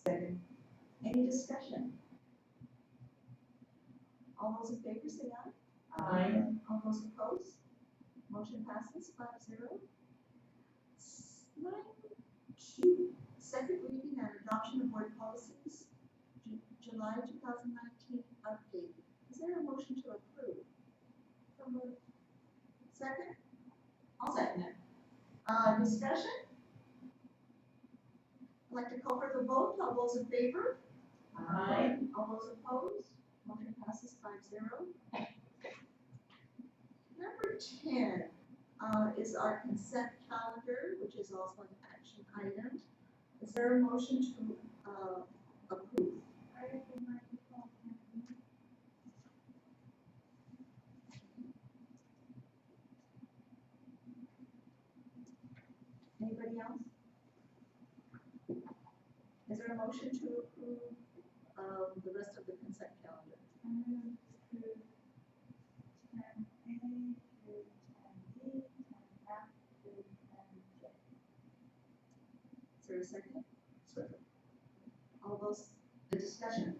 Second. Any discussion? All those in favor say aye. Aye. All those opposed? Motion passes 5-0. 9Q, second reading and adoption of board policies, July 2019 update. Is there a motion to approve? Second? I'll second it. Discussion? I'd like to call for the vote. All those in favor? Aye. All those opposed? Motion passes 5-0. Number 10 is our consent calendar, which is also an action item. Is there a motion to approve? Anybody else? Is there a motion to approve move to 10A through 10B, 10F through 10J. Is there a second? Second. All those, the discussion?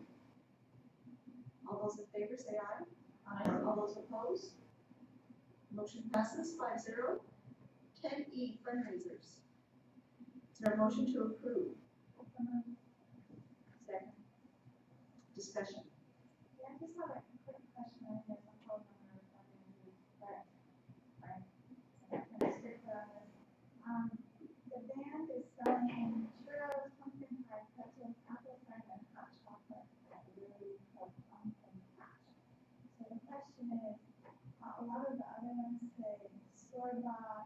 All those in favor say aye. Aye. All those opposed? Motion passes 5-0. 10E, fundraisers. Is there a motion to approve? Second. Discussion. Yeah, I just have a quick question on this, I'm told I'm not fundraisers, but I'm kind of strict on this. The band is selling churros, pumpkin pie, pretzels, apple cider, and hot chocolate at Lily Club Pumpkin Patch. So the question is, a lot of the other ones say store-bought,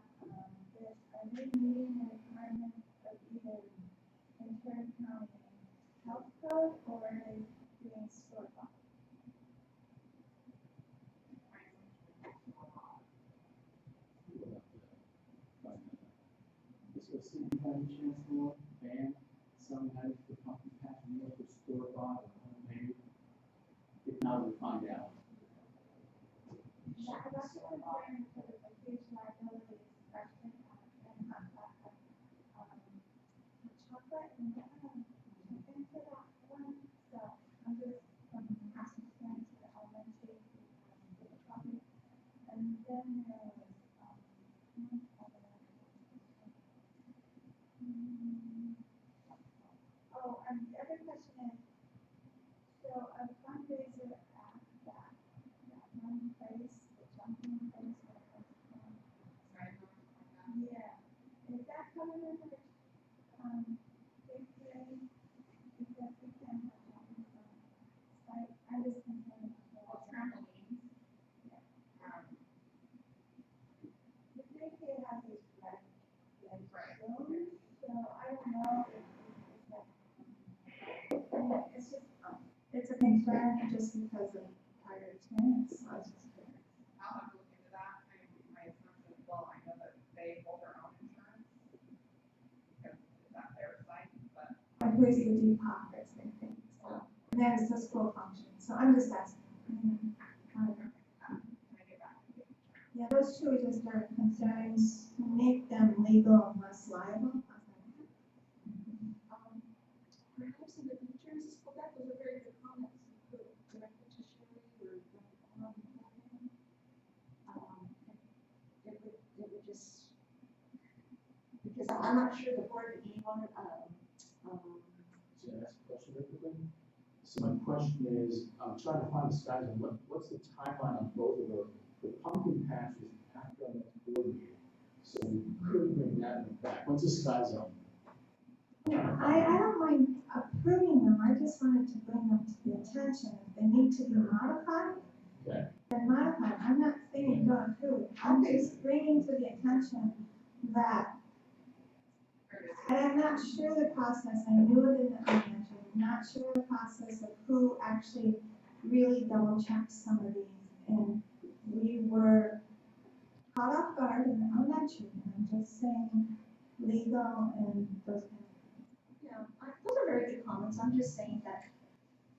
this, are they meeting the requirements of either Ventura County Health Code or are they doing store-bought? This was seen by the chancellor, and some had the pumpkin patch meal for store bought or homemade. If not, we'll find out. Yeah, I got to comparing to the huge liability, especially in hot chocolate. Chocolate and check into that one, so I'm just from past experience with elementary, with the coffee. And then there was, oh, and the other question is, so a fundraiser at that one place, the jumping place, where it was, yeah, is that coming under, APA? Because we can have jumping from site, I just concerned about the trampolines. Yeah. The APA has these red, zones, so I don't know if it's that. I mean, it's just, it's a concern just because of prior experience, so I was just curious. I'll have to look into that. My assumption is, well, I know that they hold their own insurance because it's at their site, but. But who's the deep pockets, I think, so, and then it's the school function, so I'm just asking. Yeah, those two just are concerns to make them legal and less liable. Perhaps in the future, Mrs. Quebec, those are very good comments. You could direct it to Sherry or it would just, because I'm not sure the board would want So I ask a question real quickly? So my question is, I'm trying to find the size on what's the timeline on both of those? The pumpkin patch is after our next board meeting, so we could bring that one back. What's the Sky Zone? Yeah, I don't mind approving them, I just wanted to bring them to the attention, if they need to be modified, Okay. then modify, I'm not saying don't approve, I'm just bringing to the attention that, and I'm not sure the process, I knew it in the elementary, I'm not sure the process of who actually really double checks some of these, and we were caught off guard in the elementary, and I'm just saying legal and those kind of things. yeah, those are very good comments. I'm just saying that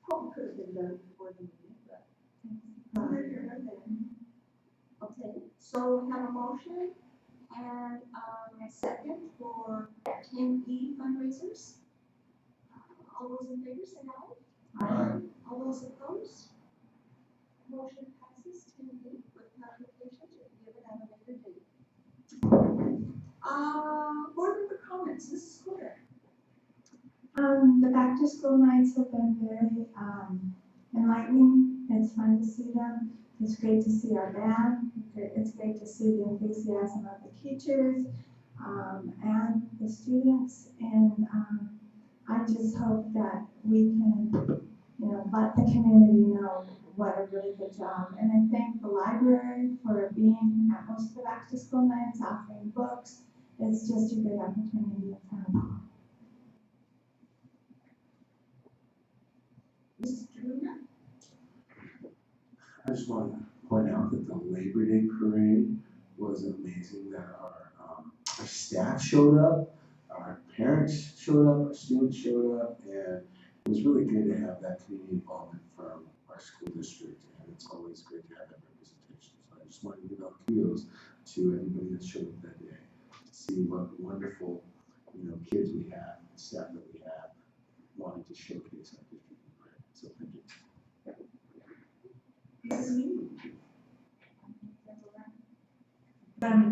probably could have been done before the meeting, but neither here nor there. Okay, so we have a motion and a second for 10E fundraisers. All those in favor say aye. Aye. All those opposed? Motion passes 10E with clarification to be given at a later date. Board member comments, Mrs. Porter. The back to school nights have been very enlightening. It's fun to see them. It's great to see our band. It's great to see the enthusiasm of the teachers and the students. And I just hope that we can, let the community know what a really good job. And I thank the library for being at most of the back to school nights, offering books. It's just a great opportunity in front of them. I just want to point out that the Labor Day parade was amazing, that our staff showed up, our parents showed up, our students showed up, and it was really good to have that community involvement from our school district.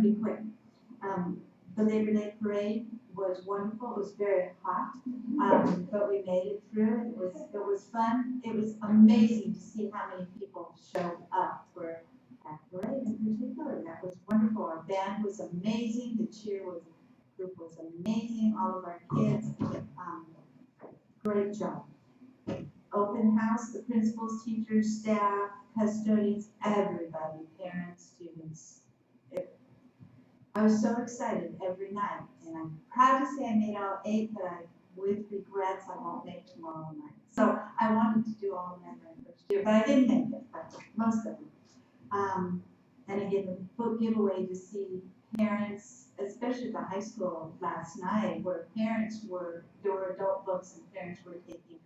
be quick. The Labor Day parade was wonderful. It was very hot, but we made it through. It was fun. It was amazing to see how many people showed up for that parade in particular. That was wonderful. Our band was amazing. The group was amazing. All of our kids, great job. Open house, the principals, teachers, staff, custodians, everybody, parents, students. I was so excited every night, and I'm proud to say I made all 8, but with regrets, I won't make tomorrow night. So I wanted to do all of them in the first year, but I didn't make it, but most of them. And I gave a book giveaway to see parents, especially the high school last night, where there were adult books and parents were taking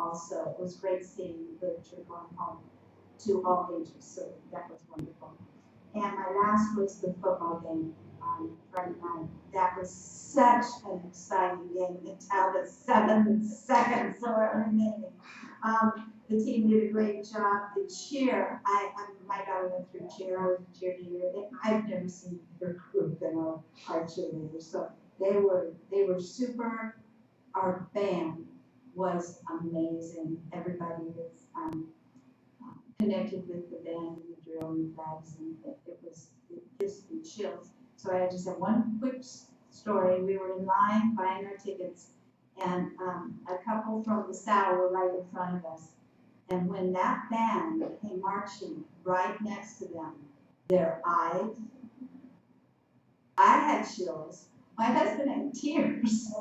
also. It was great seeing literature going home to all ages, so that was wonderful. And my last was the football game on Friday night. That was such an exciting game until the 7th second, so it remaining. The team did a great job. The cheer, my daughter went through cheer. I was a cheerleader. I've never seen a bigger group than our cheerleaders. So they were super. Our band was amazing. Everybody was connected with the band and the drill and the flags, and it gives me chills. So I just have one quick story. We were in line buying our tickets, and a couple from the South were right in front of us. And when that band came marching right next to them, their eyes, I had chills. My husband had tears.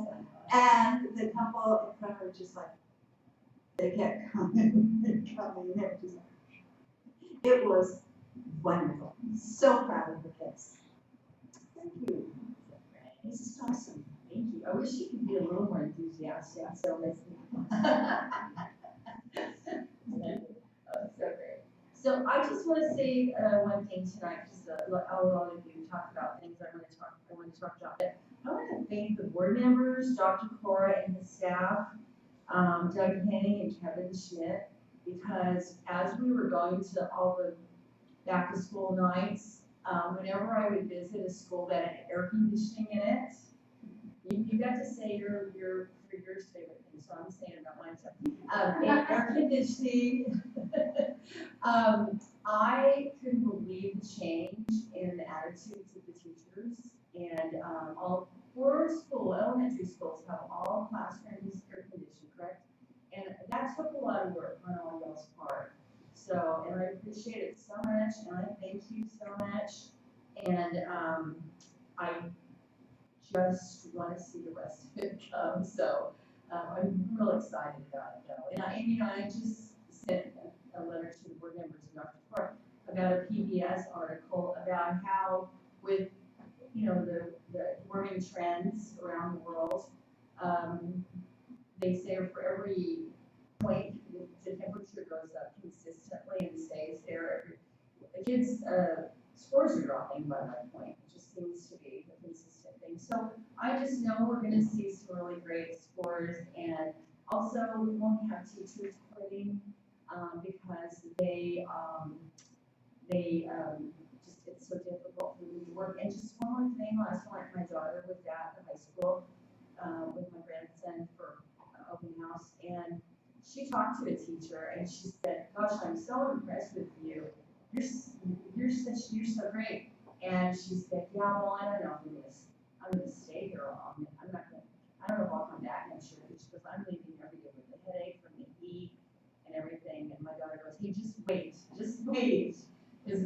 And the couple in front were just like, they kept coming and coming. They were just like, it was wonderful. So proud of the kids. Thank you. This is awesome. Thank you. I wish you could be a little more enthusiastic, so let's. So great. So I just want to say one thing tonight, because a lot of you talked about things I want to talk about. But I want to thank the board members, Dr. Cora and his staff, Doug Henning and Kevin Schmidt, because as we were going to all the back to school nights, whenever I would visit a school that had air conditioning in it, you got to say your favorite thing, so I'm saying about mine. So, air conditioning. I couldn't believe the change in the attitudes of the teachers, and all 4 elementary schools have all classrooms air conditioned, correct? And that took a lot of work on all y'all's part. So, and I appreciate it so much, and I thank you so much. And I just want to see the rest of it come. So I'm real excited about it, though. And I just sent a letter to the board members of Dr. Clark about a PBS article about how with the warming trends around the world, they say for every point the temperature goes up consistently and stays there, the kids' scores are dropping by that point. It just seems to be a consistent thing. So I just know we're going to see some really great scores, and also we won't have teachers quitting because just it's so difficult for them to work. And just one more thing, last night my daughter was at the high school with my grandson for open house, and she talked to a teacher and she said, "Gosh, I'm so impressed with you. You're so great." And she said, "Yeah, well, I don't know if I'm gonna stay here long. I don't know if I'll come back next year." She goes, "I'm leaving every day with a headache from the heat and everything." And my daughter goes, "Hey, just wait. Because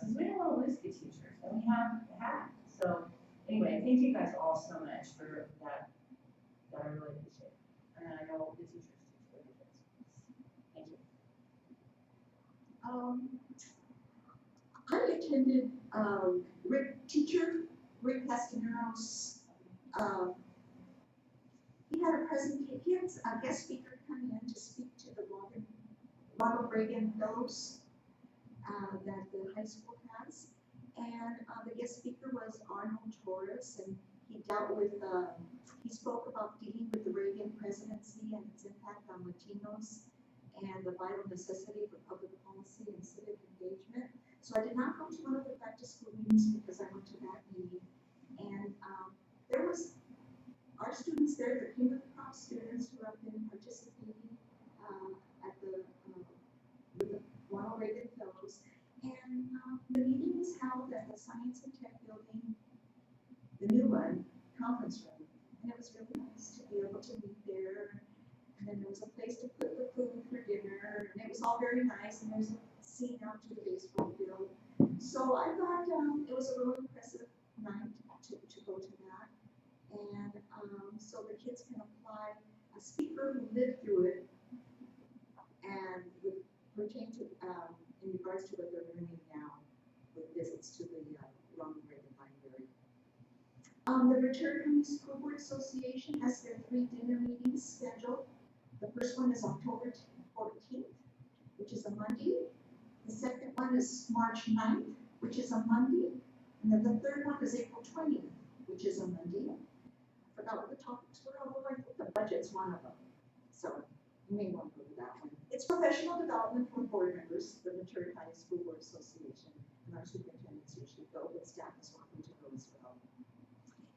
since we don't want to lose good teachers, and we have had." So anyway, thank you guys all so much for that. That I really appreciate. And I know the teachers teach for the kids. Thank you. I attended Rick Castanero's, he had a presentation, he had a guest speaker coming in to speak to the Ronald Reagan Fellows that the high school has. And the guest speaker was Arnold Torres, and he spoke about dealing with the Reagan presidency and its impact on Latinos. and the vital necessity for public policy and civic engagement. So I did not go to one of the back to school meetings because I went to that meeting. And there was our students there, the cream of the crop students who have been participating at the with the Ronald Reagan Fellows. And the meeting was held at the Science and Tech Building, the new one, conference room. And it was really nice to be able to meet there. And then there was a place to put the food for dinner, and it was all very nice, and there's a scene out to the baseball field. So I thought it was a really impressive night to go to that. And so the kids can apply a speaker who lived through it and would pertain to, in regards to what they're learning now with visits to the Ronald Reagan Library. The Ventura County School Board Association has their 3 dinner meetings scheduled. The first one is October 14th, which is a Monday. The second one is March 9th, which is a Monday. And then the third one is April 20th, which is a Monday. I forgot what the topics were, although I think the budget's one of them. So you may want to go to that one. It's professional development for board members, the Ventura County School Board Association, and our superintendents usually go, but staff is welcome to go as well.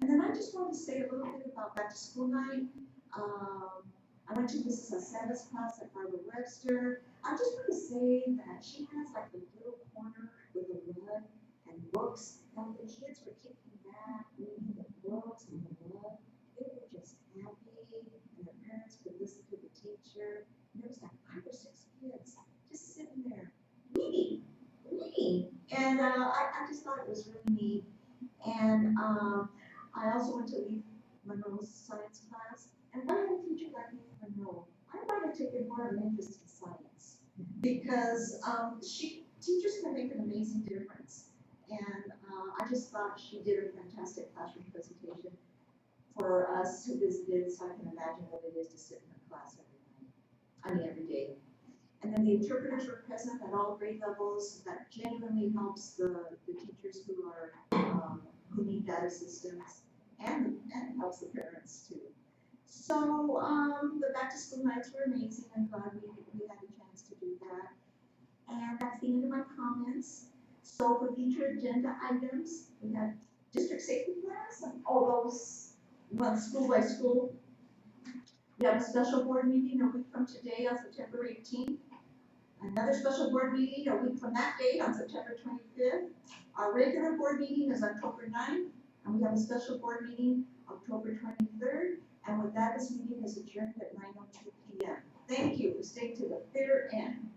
And then I just want to say a little bit about back to school night. I went to Mrs. Aceve's class at Barbara Webster. I just want to say that she has like a little corner with a rug and books, and the kids were kicking back, reading the books and the rug. They were just happy, and their parents could listen to the teacher. And there was like 5 or 6 kids just sitting there reading. And I just thought it was really neat. And I also went to Leaf Monroe's science class. And why did a teacher like Leaf Monroe? I might have taken more of an interest in science because teachers can make an amazing difference. And I just thought she did a fantastic classroom presentation for us who visited, so I can imagine what it is to sit in her class every day. And then the interpreters were present at all grade levels. That genuinely helps the teachers who are who need that assistance, and helps the parents too. So the back to school nights were amazing. I'm glad we had a chance to do that. And that's the end of my comments. So for future agenda items, we have district safety plans and all those went school by school. We have a special board meeting a week from today on September 18th. Another special board meeting a week from that date on September 25th. Our regular board meeting is October 9th, and we have a special board meeting October 23rd. And with that, this meeting is adjourned at 9:02 p.m. Thank you for staying to the bitter end.